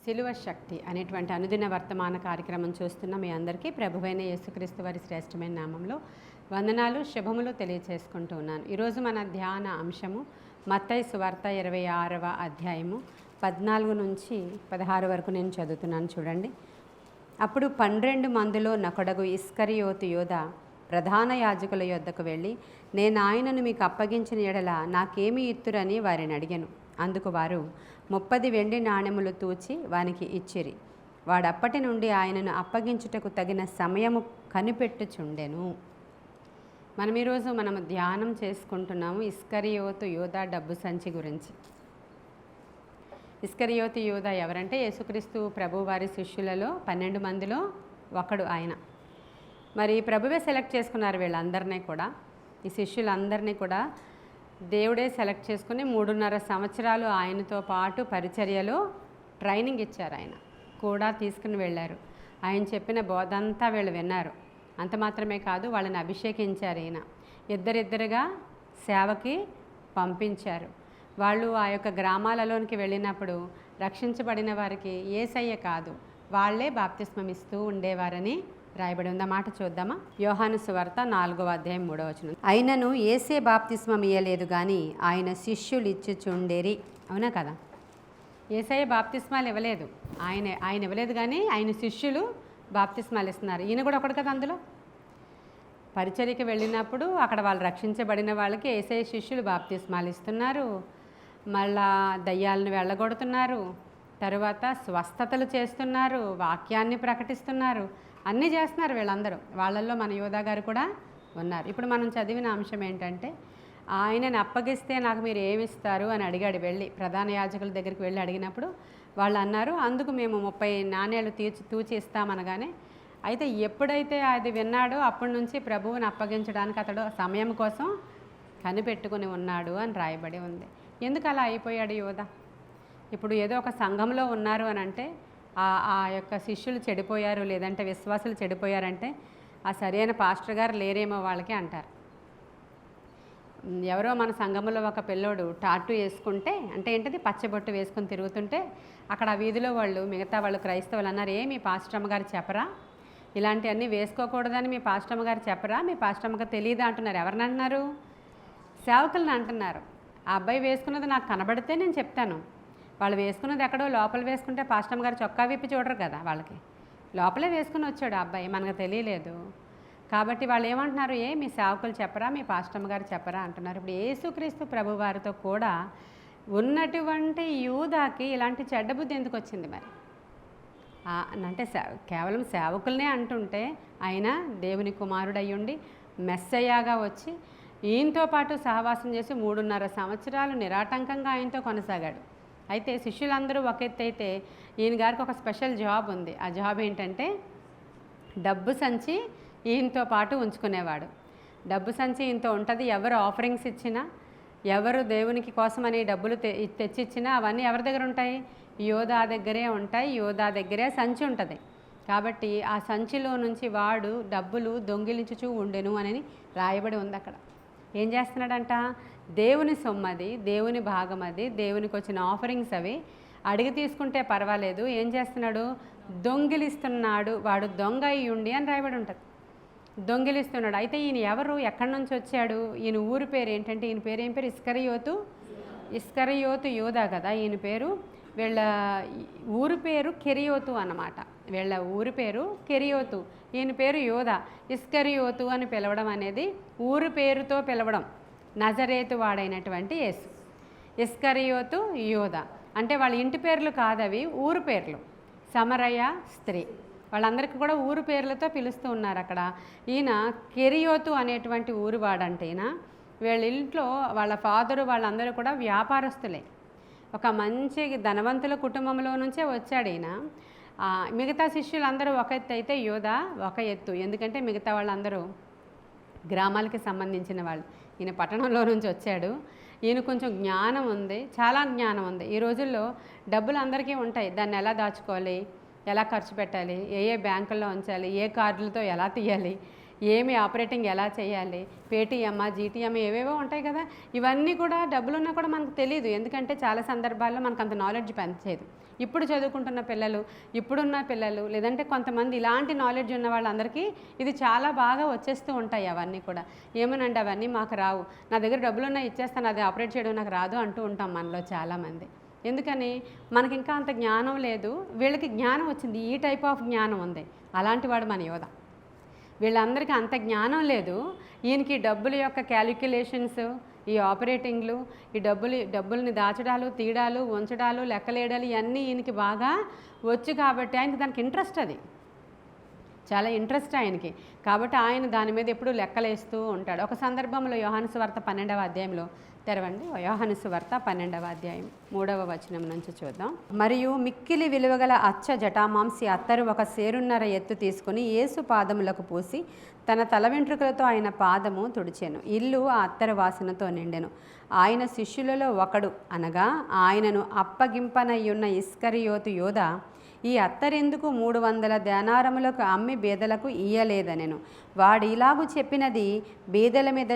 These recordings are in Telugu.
సిలువ శక్తి అనేటువంటి అనుదిన వర్తమాన కార్యక్రమం చూస్తున్న మీ అందరికీ ప్రభువైన యేసుక్రీస్తు వారి శ్రేష్టమైన నామంలో వందనాలు శుభములు తెలియచేసుకుంటూ ఉన్నాను. ఈరోజు మన ధ్యాన అంశము మత్తయి సువార్త 26వ అధ్యాయము 14 నుంచి 16 వరకు నేను చదువుతున్నాను. చూడండి. అప్పుడు 12 మందిలో నొకడగు ఇస్కరియోతు యోధ ప్రధాన యాజకుల యొద్దకు వెళ్ళి, నేను ఆయనను మీకు అప్పగించిన ఎడల నాకేమి ఇత్తురని వారిని అడిగాను. అందుకు వారు 30 వెండి నాణెములు తూచి వానికి ఇచ్చిరి. వాడప్పటి నుండి ఆయనను అప్పగించుటకు తగిన సమయము కనిపెట్టుచుండెను. మనము ధ్యానం చేసుకుంటున్నాము ఇస్కరియోతు యోధ డబ్బు సంచి గురించి. ఇస్కరియోతు యోధ ఎవరంటే యేసుక్రీస్తు ప్రభు వారి శిష్యులలో 12 మందిలో ఒకడు ఆయన. మరి ప్రభువే సెలెక్ట్ చేసుకున్నారు వీళ్ళందరినీ కూడా. ఈ శిష్యులందరినీ కూడా దేవుడే సెలెక్ట్ చేసుకుని 3.5 సంవత్సరాలు ఆయనతో పాటు పరిచర్యలో ట్రైనింగ్ ఇచ్చారు. ఆయన కూడా తీసుకుని వెళ్ళారు. ఆయన చెప్పిన బోధంతా వీళ్ళు విన్నారు. అంత మాత్రమే కాదు, వాళ్ళని అభిషేకించారు. ఈయన ఇద్దరిద్దరుగా సేవకి పంపించారు. వాళ్ళు ఆ యొక్క గ్రామాలలోనికి వెళ్ళినప్పుడు రక్షించబడిన వారికి యేసయ్య కాదు, వాళ్ళే బాప్తిస్మం ఇస్తూ ఉండేవారని రాయబడి ఉంది. మాట చూద్దామా? యోహాను సువార్త 4వ అధ్యాయం 3వ వచనం. అయినను యేసే బాప్తిస్మం ఇయ్యలేదు కానీ ఆయన శిష్యులు ఇచ్చుచుండేరి. అవునా కదా? యేసయ్య బాప్తిస్మాలు ఇవ్వలేదు, ఆయన ఇవ్వలేదు కానీ ఆయన శిష్యులు బాప్తిస్మాలు ఇస్తున్నారు. ఈయన కూడా ఒకడు కదా. అందులో పరిచర్యకి వెళ్ళినప్పుడు అక్కడ వాళ్ళు రక్షించబడిన వాళ్ళకి యేసయ్య శిష్యులు బాప్తిస్మాలు ఇస్తున్నారు. మళ్ళా దయ్యాలను వెళ్ళగొడుతున్నారు, తరువాత స్వస్థతలు చేస్తున్నారు, వాక్యాన్ని ప్రకటిస్తున్నారు, అన్నీ చేస్తున్నారు వీళ్ళందరూ. వాళ్ళల్లో మన యోధా గారు కూడా ఉన్నారు. ఇప్పుడు మనం చదివిన అంశం ఏంటంటే, ఆయనని అప్పగిస్తే నాకు మీరు ఏమిస్తారు అని అడిగాడు. వెళ్ళి ప్రధాన యాజకుల దగ్గరికి వెళ్ళి అడిగినప్పుడు వాళ్ళు అన్నారు, అందుకు మేము 30 నాణేలు తూచి ఇస్తామనగానే, అయితే ఎప్పుడైతే అది విన్నాడో అప్పటి నుంచి ప్రభువుని అప్పగించడానికి అతడు సమయం కోసం కనిపెట్టుకుని ఉన్నాడు అని రాయబడి ఉంది. ఎందుకు అలా అయిపోయాడు యోధ? ఇప్పుడు ఏదో ఒక సంఘంలో ఉన్నారు అని అంటే ఆ యొక్క శిష్యులు చెడిపోయారు, లేదంటే విశ్వాసులు చెడిపోయారంటే ఆ సరైన పాస్టర్ గారు లేరేమో వాళ్ళకి అంటారు. ఎవరో మన సంఘంలో ఒక పిల్లోడు టాటూ వేసుకుంటే, అంటే ఏంటది, పచ్చబొట్టు వేసుకుని తిరుగుతుంటే అక్కడ ఆ వీధిలో వాళ్ళు, మిగతా వాళ్ళు క్రైస్తవులు అన్నారు, మీ పాస్టమ్మ గారు చెప్పరా, ఇలాంటివన్నీ వేసుకోకూడదని మీ పాస్టమ్మ గారు చెప్పరా, మీ పాస్టమ్మగా తెలియదా అంటున్నారు. ఎవరిని అంటున్నారు? సేవకులను అంటున్నారు. ఆ అబ్బాయి వేసుకున్నది నాకు కనబడితే నేను చెప్తాను. వాళ్ళు వేసుకున్నది ఎక్కడో లోపల వేసుకుంటే పాస్టమ్ గారు చొక్కా విప్పి చూడరు కదా, వాళ్ళకి లోపలే వేసుకుని వచ్చాడు ఆ అబ్బాయి, మనకు తెలియలేదు. కాబట్టి వాళ్ళు ఏమంటున్నారు, మీ సేవకులు చెప్పరా, మీ పాస్టమ్ గారు చెప్పరా అంటున్నారు. ఇప్పుడు యేసుక్రీస్తు ప్రభు వారితో కూడా ఉన్నటువంటి యూదాకి ఇలాంటి చెడ్డ బుద్ధి ఎందుకు వచ్చింది మరి? అంటే కేవలం సేవకులనే అంటుంటే ఆయన దేవుని కుమారుడు అయ్యుండి మెస్సయ్యాగా వచ్చి ఈయనతో పాటు సహవాసం చేసి 3.5 సంవత్సరాలు నిరాటంకంగా ఆయనతో కొనసాగాడు. అయితే శిష్యులందరూ ఒక ఎత్తు అయితే ఈయన గారికి ఒక స్పెషల్ జాబ్ ఉంది. ఆ జాబ్ ఏంటంటే డబ్బు సంచి ఈయనతో పాటు ఉంచుకునేవాడు. డబ్బు సంచి ఈయనతో ఉంటుంది. ఎవరు ఆఫరింగ్స్ ఇచ్చినా, ఎవరు దేవునికి కోసమని డబ్బులు తెచ్చిచ్చినా అవన్నీ ఎవరి దగ్గర ఉంటాయి? యోధా దగ్గరే ఉంటాయి. యోధా దగ్గరే సంచి ఉంటుంది. కాబట్టి ఆ సంచిలో నుంచి వాడు డబ్బులు దొంగిలించుచూ ఉండెను అని రాయబడి ఉంది. అక్కడ ఏం చేస్తున్నాడంట? దేవుని సొమ్మది, దేవుని భాగం అది, దేవునికి వచ్చిన ఆఫరింగ్స్ అవి అడిగి తీసుకుంటే పర్వాలేదు. ఏం చేస్తున్నాడు? దొంగిలిస్తున్నాడు. వాడు దొంగ అయ్యుండి అని రాయబడి ఉంటుంది. దొంగిలిస్తున్నాడు. అయితే ఈయన ఎవరు, ఎక్కడి నుంచి వచ్చాడు? ఈయన ఊరి పేరు ఏంటంటే, ఈయన పేరు ఏం పేరు? ఇస్కరియోతు యోధా కదా ఈయన పేరు. వీళ్ళ ఊరి పేరు కెరియోతు అన్నమాట. వీళ్ళ ఊరి పేరు కెరియోతు, ఈయన పేరు యోధా. ఇస్కరియోతు అని పిలవడం అనేది ఊరి పేరుతో పిలవడం. నజరేతు వాడైనటువంటి యేసు. ఇస్కరియోతు యోధా అంటే వాళ్ళ ఇంటి పేర్లు కాదవి, ఊరు పేర్లు. సమరయ స్త్రీ, వాళ్ళందరికీ కూడా ఊరు పేర్లతో పిలుస్తూ ఉన్నారు అక్కడ. ఈయన కెరియోతు అనేటువంటి ఊరు వాడంటే, వీళ్ళ ఇంట్లో వాళ్ళ ఫాదరు వాళ్ళందరూ కూడా వ్యాపారస్తులే. ఒక మంచి ధనవంతుల కుటుంబంలో నుంచే వచ్చాడు ఈయన. మిగతా శిష్యులందరూ ఒక ఎత్తు అయితే యోధా ఒక ఎత్తు. ఎందుకంటే మిగతా వాళ్ళందరూ గ్రామాలకి సంబంధించిన వాళ్ళు. ఈయన పట్టణంలో నుంచి వచ్చాడు. ఈయన కొంచెం జ్ఞానం ఉంది, చాలా జ్ఞానం ఉంది. ఈ రోజుల్లో డబ్బులు అందరికీ ఉంటాయి. దాన్ని ఎలా దాచుకోవాలి, ఎలా ఖర్చు పెట్టాలి, ఏ బ్యాంకుల్లో ఉంచాలి, ఏ కార్డులతో ఎలా తీయాలి, ఏమి ఆపరేటింగ్ ఎలా చేయాలి, పేటీఎం, జీటీఎం ఏవేవో ఉంటాయి కదా. ఇవన్నీ కూడా డబ్బులున్నా కూడా మనకు తెలియదు. ఎందుకంటే చాలా సందర్భాల్లో మనకు అంత నాలెడ్జ్ పెంచేది. ఇప్పుడు చదువుకుంటున్న పిల్లలు, ఇప్పుడున్న పిల్లలు, లేదంటే కొంతమంది ఇలాంటి నాలెడ్జ్ ఉన్న వాళ్ళందరికీ ఇది చాలా బాగా వచ్చేస్తూ ఉంటాయి అవన్నీ కూడా. ఏమనంటే అవన్నీ మాకు రావు, నా దగ్గర డబ్బులున్నా ఇచ్చేస్తాను, అది ఆపరేట్ చేయడం నాకు రాదు అంటూ ఉంటాం మనలో చాలామంది. ఎందుకని? మనకి ఇంకా అంత జ్ఞానం లేదు, వీళ్ళకి జ్ఞానం వచ్చింది, ఈ టైప్ ఆఫ్ జ్ఞానం ఉంది. అలాంటి వాడు మన యోధ. వీళ్ళందరికీ అంత జ్ఞానం లేదు, ఈయనకి డబ్బుల యొక్క క్యాలిక్యులేషన్స్, ఈ ఆపరేటింగ్లు, ఈ డబ్బుల్ని దాచడాలు, తీయడాలు, ఉంచడాలు, లెక్కలేయడాలు ఇవన్నీ ఈయనకి బాగా వచ్చు కాబట్టి ఆయనకి దానికి ఇంట్రెస్ట్, అది చాలా ఇంట్రెస్ట్ ఆయనకి. కాబట్టి ఆయన దాని మీద ఎప్పుడూ లెక్కలేస్తూ ఉంటాడు. ఒక సందర్భంలో యోహాను సువార్త 12వ అధ్యాయంలో తెరవండి. యోహాను సువార్త 12వ అధ్యాయం 3వ వచనం నుంచి చూద్దాం. మరియు మిక్కిలి విలువగల అచ్చ జటామాంసి అత్తరు ఒక సేరున్నర ఎత్తు తీసుకుని యేసు పాదములకు పూసి తన తల వెంట్రుకలతో ఆయన పాదము తుడిచెను. ఇల్లు ఆ అత్తరు వాసనతో నిండెను. ఆయన శిష్యులలో ఒకడు, అనగా ఆయనను అప్పగింపనయ్యున్న ఇస్కరియోతు యోధ, ఈ అత్తరెందుకు 300 దేనారములకు అమ్మి బీదలకు ఇయ్యలేదనెను. వాడు ఇలాగు చెప్పినది బీదల మీద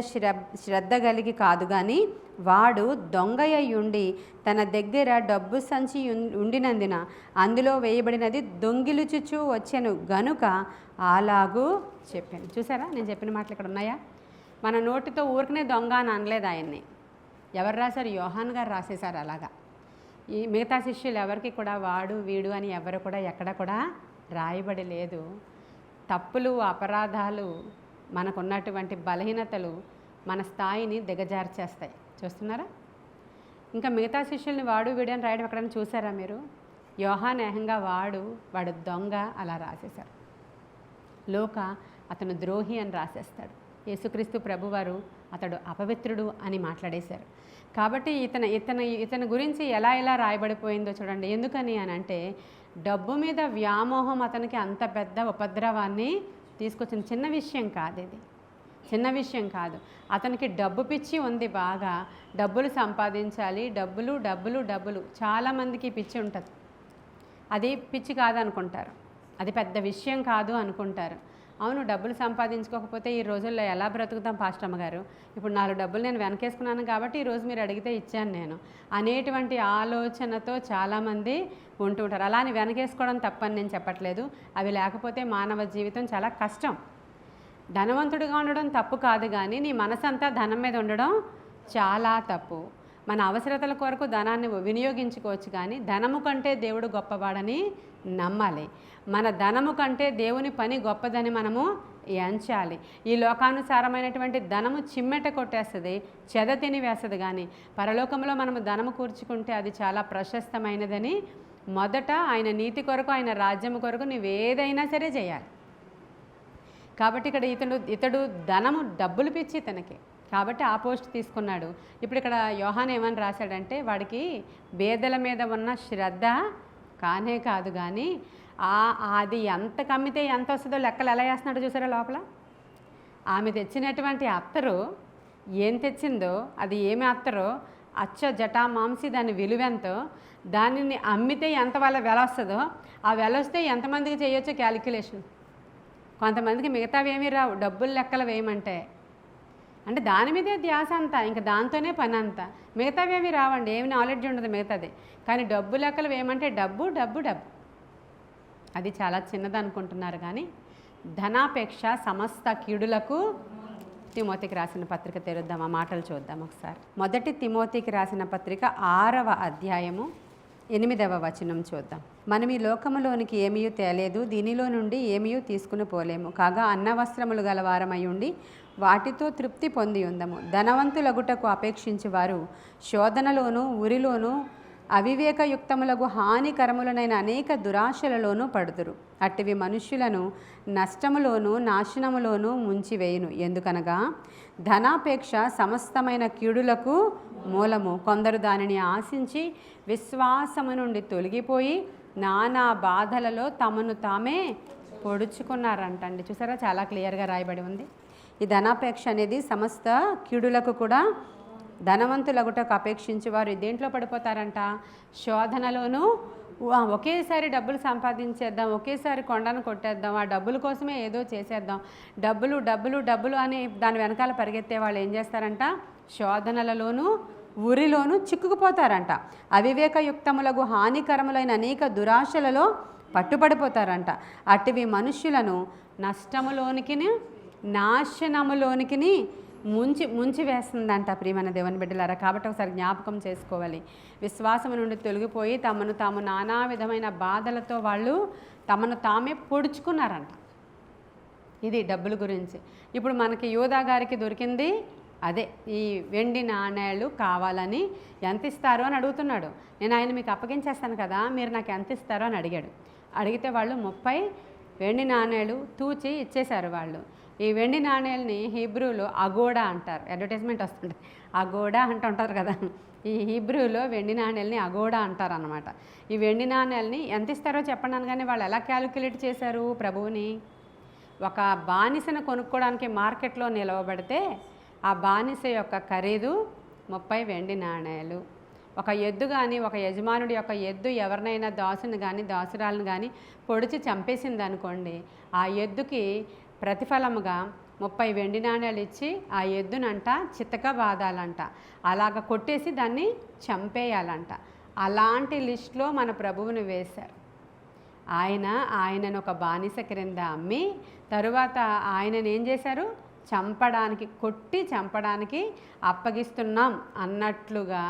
శ్రద్ధ కలిగి కాదు గాని, వాడు దొంగయ్యుండి తన దగ్గర డబ్బు సంచి ఉండినందున అందులో వేయబడినది దొంగిలుచుచూ వచ్చెను గనుక అలాగూ చెప్పాను. చూసారా, నేను చెప్పిన మాటలు ఇక్కడ ఉన్నాయా? మన నోటితో ఊరికనే దొంగ అని అనలేదు ఆయన్ని. ఎవరు రాశారు? యోహాన్ గారు రాసేశారు అలాగా. ఈ మిగతా శిష్యులు ఎవరికి కూడా వాడు వీడు అని ఎవరు కూడా ఎక్కడ కూడా రాయబడి లేదు. తప్పులు, అపరాధాలు, మనకున్నటువంటి బలహీనతలు మన స్థాయిని దిగజార్చేస్తాయి. చూస్తున్నారా? ఇంకా మిగతా శిష్యుల్ని వాడు వీడు అని రాయడం ఎక్కడైనా చూసారా మీరు? యోహాన్ ఏకంగా వాడు దొంగ అలా రాసేశారు. లోక అతను ద్రోహి అని రాసేస్తాడు. యేసుక్రీస్తు ప్రభువారు అతడు అపవిత్రుడు అని మాట్లాడేశారు. కాబట్టి ఇతని గురించి ఎలా రాయబడిపోయిందో చూడండి. ఎందుకని అని అంటే, డబ్బు మీద వ్యామోహం అతనికి అంత పెద్ద ఉపద్రవాన్ని తీసుకొచ్చింది. చిన్న విషయం కాదు ఇది, చిన్న విషయం కాదు. అతనికి డబ్బు పిచ్చి ఉంది బాగా. డబ్బులు సంపాదించాలి, డబ్బులు. చాలామందికి పిచ్చి ఉంటుంది. అది పిచ్చి కాదనుకుంటారు, అది పెద్ద విషయం కాదు అనుకుంటారు. అవును, డబ్బులు సంపాదించుకోకపోతే ఈ రోజుల్లో ఎలా బ్రతుకుతాం పాస్టర్ అమ్మగారు? ఇప్పుడు 4 డబ్బులు నేను వెనకేసుకున్నాను కాబట్టి ఈరోజు మీరు అడిగితే ఇచ్చాను నేను అనేటువంటి ఆలోచనతో చాలామంది ఉంటూ ఉంటారు. అలా అని వెనకేసుకోవడం తప్పని నేను చెప్పట్లేదు. అవి లేకపోతే మానవ జీవితం చాలా కష్టం. ధనవంతుడిగా ఉండడం తప్పు కాదు, కానీ నీ మనసంతా ధనం మీద ఉండడం చాలా తప్పు. మన అవసరతల కొరకు ధనాన్ని వినియోగించుకోవచ్చు, కానీ ధనము కంటే దేవుడు గొప్పవాడని నమ్మాలి. మన ధనము కంటే దేవుని పని గొప్పదని మనము ఎంచాలి. ఈ లోకానుసారమైనటువంటి ధనము చిమ్మెట కొట్టేస్తుంది, చెద తిని వేస్తుంది. కానీ పరలోకంలో మనము ధనము కూర్చుకుంటే అది చాలా ప్రశస్తమైనదని. మొదట ఆయన నీతి కొరకు, ఆయన రాజ్యము కొరకు నువ్వేదైనా సరే చేయాలి. కాబట్టి ఇక్కడ ఇతడు ధనము, డబ్బులు పిచ్చి ఇతనికి, కాబట్టి ఆ పోస్ట్ తీసుకున్నాడు. ఇప్పుడు ఇక్కడ యోహాన్ ఏమని రాశాడంటే, వాడికి బేదల మీద ఉన్న శ్రద్ధ కానే కాదు, కానీ అది ఎంత కమ్మితే ఎంత వస్తుందో లెక్కలు ఎలా వేస్తున్నాడో చూసారా లోపల. ఆమె తెచ్చినటువంటి అత్తరు ఏం తెచ్చిందో, అది ఏమి అత్తరో, అచ్చ జటా మాంసి దాని విలువెంతో, దానిని అమ్మితే ఎంత వాళ్ళ వెల వస్తుందో, ఆ వెల వస్తే ఎంతమందికి చేయొచ్చో క్యాలిక్యులేషన్. కొంతమందికి మిగతావి ఏమీ రావు, డబ్బులు లెక్కలు వేయమంటే. అంటే దాని మీదే ధ్యాస అంతా, ఇంకా దాంతోనే పని అంతా. మిగతావి ఏమి రావండి, ఏమి నాలెడ్జ్ ఉండదు మిగతాది. కానీ డబ్బు లెక్కలు వేయమంటే డబ్బు. అది చాలా చిన్నది అనుకుంటున్నారు, కానీ ధనాపేక్ష సమస్త కీడులకు. తిమోతికి రాసిన పత్రిక తెరుద్దాం, ఆ మాటలు చూద్దాం ఒకసారి. మొదటి తిమోతికి రాసిన పత్రిక 6వ అధ్యాయము 8వ వచనం చూద్దాం. మనం ఈ లోకములోనికి ఏమీ తేలేదు, దీనిలో నుండి ఏమీ తీసుకుని పోలేము. కాగా అన్నవస్త్రములు గలవారమై ఉండి వాటితో తృప్తి పొంది ఉందము. ధనవంతులగుటకు అపేక్షించి వారు శోధనలోను, ఉరిలోను, అవివేకయుక్తములకు హానికరములనైన అనేక దురాశలలోనూ పడుదురు. అట్టివి మనుష్యులను నష్టములోను, నాశనములోను ముంచివేయును. ఎందుకనగా ధనాపేక్ష సమస్తమైన కీడులకు మూలము. కొందరు దానిని ఆశించి విశ్వాసము నుండి తొలగిపోయి నానా బాధలలో తమను తామే పొడుచుకున్నారంటండి. చూసారా, చాలా క్లియర్గా రాయబడి ఉంది. ఈ ధనాపేక్ష అనేది సమస్త కీడులకు కూడా. ధనవంతులగుటకు అపేక్షించి వారు దేంట్లో పడిపోతారంట? శోధనలోనూ. ఒకేసారి డబ్బులు సంపాదించేద్దాం, ఒకేసారి కొండను కొట్టేద్దాం, ఆ డబ్బుల కోసమే ఏదో చేసేద్దాం, డబ్బులు అని దాని వెనకాల పరిగెత్తే వాళ్ళు ఏం చేస్తారంట? శోధనలలోనూ ఉరిలోను చిక్కుకుపోతారంట. అవివేకయుక్తములకు హానికరములైన అనేక దురాశలలో పట్టుబడిపోతారంట. అటువి మనుష్యులను నష్టములోనికి నాశనములోనికి ముంచి వేస్తుందంట. ప్రియమైన దేవుని బిడ్డలారా, కాబట్టి ఒకసారి జ్ఞాపకం చేసుకోవాలి. విశ్వాసం నుండి తొలగిపోయి తమను తాము నానా విధమైన బాధలతో వాళ్ళు తమను తామే పొడుచుకున్నారంట. ఇది డబ్బుల గురించి. ఇప్పుడు మనకి యోధా గారికి దొరికింది అదే, ఈ వెండి నాణేలు కావాలని. ఎంత ఇస్తారు అని అడుగుతున్నాడు. నేను ఆయన మీకు అప్పగించేస్తాను కదా, మీరు నాకు ఎంత ఇస్తారో అని అడిగితే వాళ్ళు 30 వెండి నాణేలు తూచి ఇచ్చేశారు వాళ్ళు. ఈ వెండి నాణేలని హీబ్రూలో అగోడా అంటారు. అడ్వర్టైజ్మెంట్ వస్తుంది, అగోడా అంటుంటారు కదా. ఈ హీబ్రూలో వెండి నాణేలని అగోడా అంటారు అన్నమాట. ఈ వెండి నాణేలని ఎంత ఇస్తారో చెప్పండి అనగానే వాళ్ళు ఎలా క్యాలిక్యులేట్ చేశారు ప్రభువుని? ఒక బానిసను కొనుక్కోవడానికి మార్కెట్లో నిలవబడితే ఆ బానిస యొక్క ఖరీదు 30 వెండి నాణేలు. ఒక ఎద్దు కానీ, ఒక యజమానుడి యొక్క ఎద్దు ఎవరినైనా దాసుని కానీ దాసురాలను కానీ పొడిచి చంపేసింది అనుకోండి, ఆ ఎద్దుకి ప్రతిఫలముగా 30 వెండి నాణేలు ఇచ్చి ఆ ఎద్దునంట చిత్తక బాదాలంట, అలాగ కొట్టేసి దాన్ని చంపేయాలంట. అలాంటి లిస్టులో మన ప్రభువుని వేశారు. ఆయనను ఒక బానిస క్రింద అమ్మి తరువాత ఆయనను ఏం చేశారు? కొట్టి చంపడానికి అప్పగిస్తున్నాం అన్నట్లుగా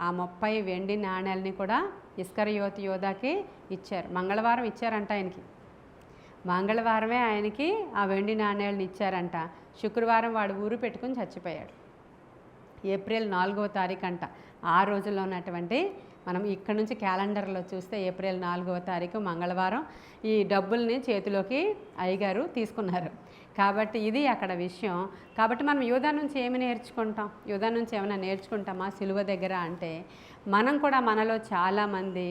ఆ 30 వెండి నాణేలని కూడా ఇస్కరియోతు యోధాకి ఇచ్చారు. మంగళవారం ఇచ్చారంట ఆయనకి. మంగళవారమే ఆయనకి ఆ వెండి నాణేలను ఇచ్చారంట. శుక్రవారం వాడు ఊరు పెట్టుకుని చచ్చిపోయాడు. ఏప్రిల్ 4వ తారీఖు అంట. ఆ రోజుల్లో ఉన్నటువంటి, మనం ఇక్కడ నుంచి క్యాలెండర్లో చూస్తే ఏప్రిల్ 4వ తారీఖు మంగళవారం ఈ డబ్బుల్ని చేతిలోకి అయ్యగారు తీసుకున్నారు. కాబట్టి ఇది అక్కడ విషయం. కాబట్టి మనం యోధా నుంచి ఏమి నేర్చుకుంటాం? యోధా నుంచి ఏమైనా నేర్చుకుంటామా సిలువ దగ్గర అంటే? మనం కూడా మనలో చాలామంది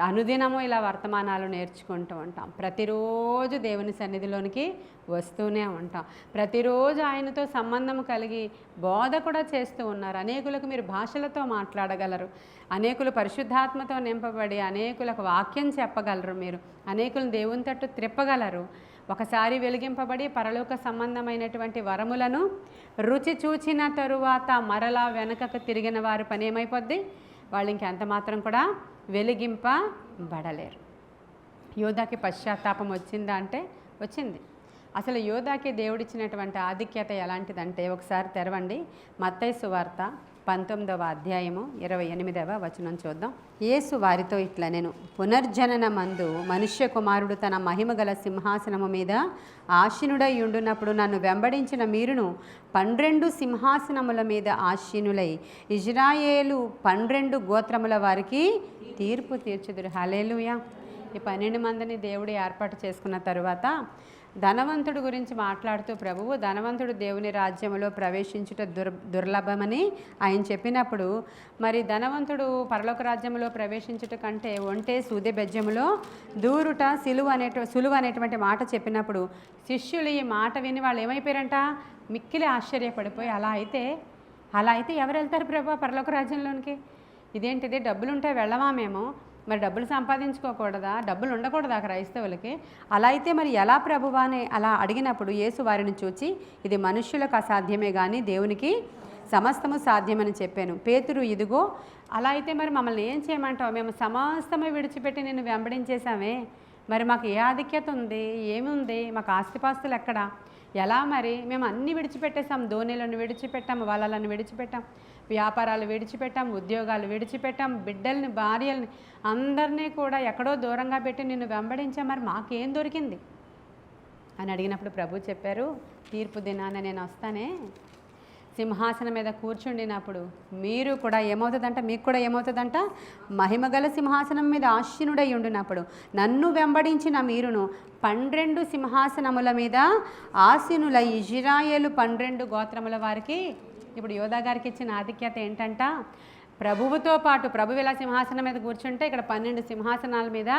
అనుదినము ఇలా వర్తమానాలు నేర్చుకుంటూ ఉంటాం. ప్రతిరోజు దేవుని సన్నిధిలోనికి వస్తూనే ఉంటాం. ప్రతిరోజు ఆయనతో సంబంధం కలిగి బోధ కూడా చేస్తూ ఉన్నారు. అనేకులకు మీరు భాషలతో మాట్లాడగలరు, అనేకులు పరిశుద్ధాత్మతో నింపబడి అనేకులకు వాక్యం చెప్పగలరు, మీరు అనేకులను దేవుని తట్టు త్రిప్పగలరు. ఒకసారి వెలిగింపబడి పరలోక సంబంధమైనటువంటి వరములను రుచి చూచిన తరువాత మరలా వెనకకు తిరిగిన వారి పని ఏమైపోద్ది? వాళ్ళు ఇంకెంత మాత్రం కూడా వెలిగింపబడలేరు. యోధాకి పశ్చాత్తాపం వచ్చిందా అంటే వచ్చింది. అసలు యోధాకి దేవుడిచ్చినటువంటి ఆధిక్యత ఎలాంటిదంటే ఒకసారి తెరవండి. మత్తయి సువార్త 19వ అధ్యాయము 28వ వచనం చూద్దాం. యేసు వారితో ఇట్లా, నేను పునర్జనన మందు మనుష్య కుమారుడు తన మహిమగల సింహాసనము మీద ఆసీనుడై ఉండునప్పుడు నన్ను వెంబడించిన మీరును 12 సింహాసనముల మీద ఆసీనులై ఇజ్రాయేలు 12 గోత్రముల వారికి తీర్పు తీర్చుదురు. హల్లెలూయా. ఈ 12 మందిని దేవుడు ఏర్పాటు చేసుకున్న తరువాత ధనవంతుడు గురించి మాట్లాడుతూ ప్రభువు ధనవంతుడు దేవుని రాజ్యంలో ప్రవేశించుట దుర్లభమని ఆయన చెప్పినప్పుడు, మరి ధనవంతుడు పరలోక రాజ్యంలో ప్రవేశించుట కంటే ఒంటే సూది బెజ్జములో దూరుట సులువు అనేటువంటి మాట చెప్పినప్పుడు శిష్యులు ఈ మాట విని వాళ్ళు ఏమైపోయారంట? మిక్కిలి ఆశ్చర్యపడిపోయి, అలా అయితే ఎవరు వెళ్తారు ప్రభు పరలోక రాజ్యంలోనికి? ఇదేంటిది, డబ్బులుంటే వెళ్ళమా మేము? మరి డబ్బులు సంపాదించుకోకూడదా? డబ్బులు ఉండకూడదా క్రైస్తవులకి? అలా అయితే మరి ఎలా ప్రభువా అని అలా అడిగినప్పుడు యేసు వారిని చూచి, ఇది మనుష్యులకు అసాధ్యమే కానీ దేవునికి సమస్తము సాధ్యమని చెప్పాను. పేతురు, ఇదిగో అలా అయితే మరి మమ్మల్ని ఏం చేయమంటావు? మేము సమస్తమే విడిచిపెట్టి నిన్ను వెంబడించేశామే, మరి మాకు ఏ ఆధిక్యత ఉంది? ఏముంది? మాకు ఆస్తిపాస్తులు ఎక్కడా? ఎలా మరి? మేము అన్నీ విడిచిపెట్టేసాం. ధోనిలను విడిచిపెట్టాం, వలలను విడిచిపెట్టాం, వ్యాపారాలు విడిచిపెట్టాం, ఉద్యోగాలు విడిచిపెట్టాం, బిడ్డల్ని భార్యల్ని అందరినీ కూడా ఎక్కడో దూరంగా పెట్టి నిన్ను వెంబడించాం, మరి మాకేం దొరికింది అని అడిగినప్పుడు ప్రభు చెప్పారు, తీర్పు దినాన నేను వస్తానే, సింహాసనం మీద కూర్చుండినప్పుడు మీరు కూడా ఏమవుతుందంట? మీకు కూడా ఏమవుతుందంట? మహిమగల సింహాసనం మీద ఆసీనుడై ఉండినప్పుడు నన్ను వెంబడించిన మీరును 12 సింహాసనముల మీద ఆసీనులై ఇజ్రాయేలు 12 గోత్రముల వారికి. ఇప్పుడు యోధా గారికి ఇచ్చిన ఆధిక్యత ఏంటంట? ప్రభువుతో పాటు ప్రభు ఇలా సింహాసనం మీద కూర్చుంటే ఇక్కడ 12 సింహాసనాల మీద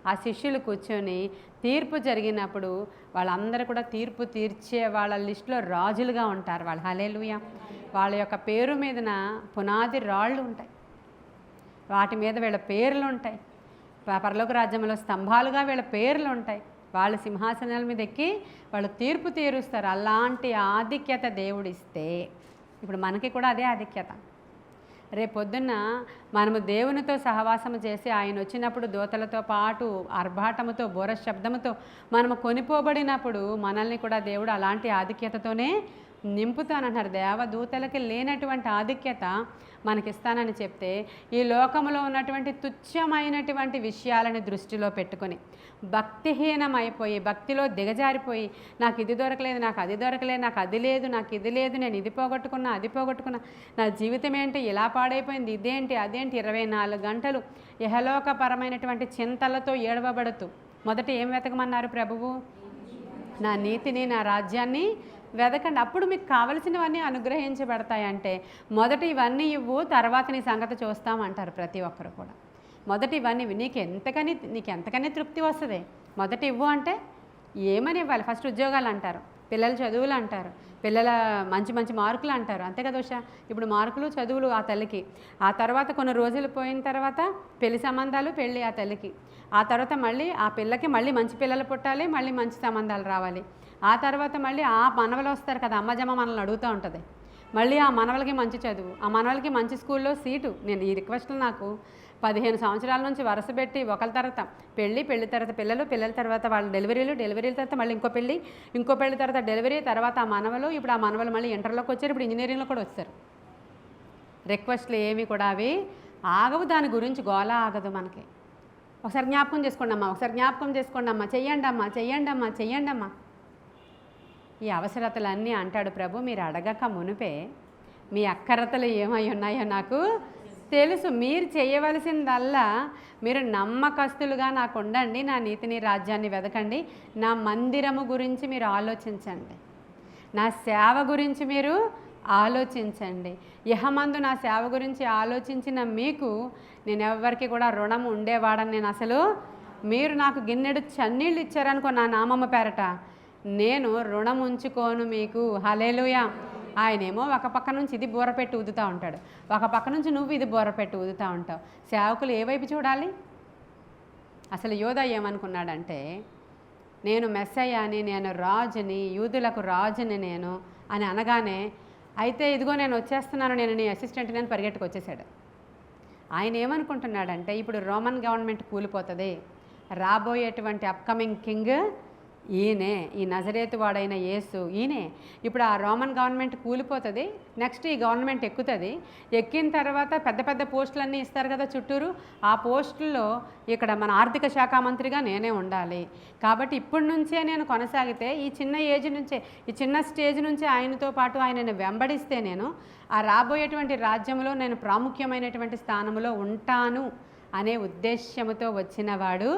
ఆ శిష్యులు కూర్చొని తీర్పు జరిగినప్పుడు వాళ్ళందరూ కూడా తీర్పు తీర్చే వాళ్ళ లిస్టులో రాజులుగా ఉంటారు వాళ్ళు. హల్లెలూయా. వాళ్ళ యొక్క పేరు మీదన పునాది రాళ్ళు ఉంటాయి, వాటి మీద వీళ్ళ పేర్లు ఉంటాయి. పరలోక రాజ్యంలో స్తంభాలుగా వీళ్ళ పేర్లు ఉంటాయి. వాళ్ళు సింహాసనాల మీద ఎక్కి వాళ్ళు తీర్పు తీరుస్తారు. అలాంటి ఆధిక్యత దేవుడిస్తే ఇప్పుడు మనకి కూడా అదే ఆధిక్యత. రేపొద్దున్న మనము దేవునితో సహవాసము చేసి ఆయన వచ్చినప్పుడు దూతలతో పాటు ఆర్భాటముతో బోర శబ్దముతో మనము కొనిపోబడినప్పుడు మనల్ని కూడా దేవుడు అలాంటి ఆధిక్యతతోనే నింపుతానంటారు. దేవదూతలకి లేనటువంటి ఆధిక్యత మనకిస్తానని చెప్తే ఈ లోకంలో ఉన్నటువంటి తుచ్చమైనటువంటి విషయాలని దృష్టిలో పెట్టుకొని భక్తిహీనమైపోయి భక్తిలో దిగజారిపోయి నాకు ఇది దొరకలేదు, నాకు అది దొరకలేదు, నాకు అది లేదు, నాకు ఇది లేదు, నేను ఇది పోగొట్టుకున్నా, అది పోగొట్టుకున్నా, నా జీవితం ఏంటి ఇలా పాడైపోయింది, ఇదేంటి అదేంటి 24 గంటలు ఇహలోకపరమైనటువంటి చింతలతో ఏడవబడుతూ మొదట ఏం వెతకమన్నారు ప్రభువు? నా నీతిని, నా రాజ్యాన్ని వెదకండి, అప్పుడు మీకు కావలసినవన్నీ అనుగ్రహించబడతాయంటే మొదట ఇవన్నీ ఇవ్వు, తర్వాత నీ సంగతి చూస్తామంటారు ప్రతి ఒక్కరు కూడా. మొదట ఇవన్నీ నీకు ఎంతకని తృప్తి వస్తుంది, మొదట ఇవ్వు అంటే ఏమని ఇవ్వాలి? ఫస్ట్ ఉద్యోగాలు అంటారు, పిల్లల చదువులు అంటారు, పిల్లల మంచి మార్కులు అంటారు, అంతే కదా ఉషా? ఇప్పుడు మార్కులు చదువులు ఆ తల్లికి, ఆ తర్వాత కొన్ని రోజులు పోయిన తర్వాత పెళ్లి సంబంధాలు, పెళ్ళి ఆ తల్లికి, ఆ తర్వాత మళ్ళీ ఆ పిల్లకి మళ్ళీ మంచి పిల్లలు పుట్టాలి, మళ్ళీ మంచి సంబంధాలు రావాలి, ఆ తర్వాత మళ్ళీ ఆ మనవలు వస్తారు కదా, అమ్మజమ్మ మనల్ని అడుగుతూ ఉంటుంది, మళ్ళీ ఆ మనవలకి మంచి చదువు, ఆ మనవలకి మంచి స్కూల్లో సీటు. నేను ఈ రిక్వెస్ట్లు నాకు 15 సంవత్సరాల నుంచి వరుస పెట్టి ఒకరి తర్వాత పెళ్ళి తర్వాత పిల్లల తర్వాత వాళ్ళ డెలివరీల తర్వాత మళ్ళీ ఇంకో పెళ్ళి తర్వాత డెలివరీ తర్వాత ఆ మనవలు, ఇప్పుడు ఆ మనవలు మళ్ళీ ఇంటర్లోకి వచ్చారు, ఇప్పుడు ఇంజనీరింగ్లో కూడా వచ్చారు. రిక్వెస్ట్లు ఏమి కూడా అవి ఆగవు, దాని గురించి గోల ఆగదు మనకి. ఒకసారి జ్ఞాపకం చేసుకోండి అమ్మా, చెయ్యండి అమ్మా. ఈ అవసరతలన్నీ అంటాడు ప్రభు, మీరు అడగక మునిపే మీ అక్కరతలు ఏమై ఉన్నాయో నాకు తెలుసు. మీరు చేయవలసిందల్లా మీరు నమ్మకస్తులుగా నాకు ఉండండి, నా నీతిని రాజ్యాన్ని వెదకండి, నా మందిరము గురించి మీరు ఆలోచించండి, నా సేవ గురించి మీరు ఆలోచించండి. యహమందు నా సేవ గురించి ఆలోచించిన మీకు నేను ఎవరికి కూడా రుణం ఉండేవాడని నేను అసలు, మీరు నాకు గిన్నెడు చన్నీళ్ళు ఇచ్చారనుకో నా నామమ్మ పేరట, నేను రుణం ఉంచుకోను మీకు. హల్లెలూయా. ఆయనేమో ఒక పక్క నుంచి ఇది బోర పెట్టి ఊదుతూ ఉంటాడు, ఒక పక్క నుంచి నువ్వు ఇది బోర పెట్టి ఊదుతూ ఉంటావు. సేవకులు ఏ వైపు చూడాలి? అసలు యోధా ఏమనుకున్నాడంటే, నేను మెస్సయ్యాని, నేను రాజుని, యూదులకు రాజుని నేను అని అనగానే, అయితే ఇదిగో నేను వచ్చేస్తున్నాను, నేను నీ అసిస్టెంట్ నేను పరిగెట్టుకు వచ్చేసాడు. ఆయన ఏమనుకుంటున్నాడంటే, ఇప్పుడు రోమన్ గవర్నమెంట్ కూలిపోతుంది, రాబోయేటువంటి అప్కమింగ్ కింగ్ ఈయనే, ఈ నజరేతు వాడైన యేసు ఈయనే. ఇప్పుడు ఆ రోమన్ గవర్నమెంట్ కూలిపోతుంది, నెక్స్ట్ ఈ గవర్నమెంట్ ఎక్కుతుంది, ఎక్కిన తర్వాత పెద్ద పోస్టులన్నీ ఇస్తారు కదా చుట్టూరు, ఆ పోస్టుల్లో ఇక్కడ మన ఆర్థిక శాఖ మంత్రిగా నేనే ఉండాలి. కాబట్టి ఇప్పటి నుంచే నేను కొనసాగితే, ఈ చిన్న ఏజ్ నుంచే, ఈ చిన్న స్టేజ్ నుంచే ఆయనతో పాటు ఆయనను వెంబడిస్తే నేను ఆ రాబోయేటువంటి రాజ్యంలో నేను ప్రాముఖ్యమైనటువంటి స్థానంలో ఉంటాను అనే ఉద్దేశ్యముతో వచ్చినవాడు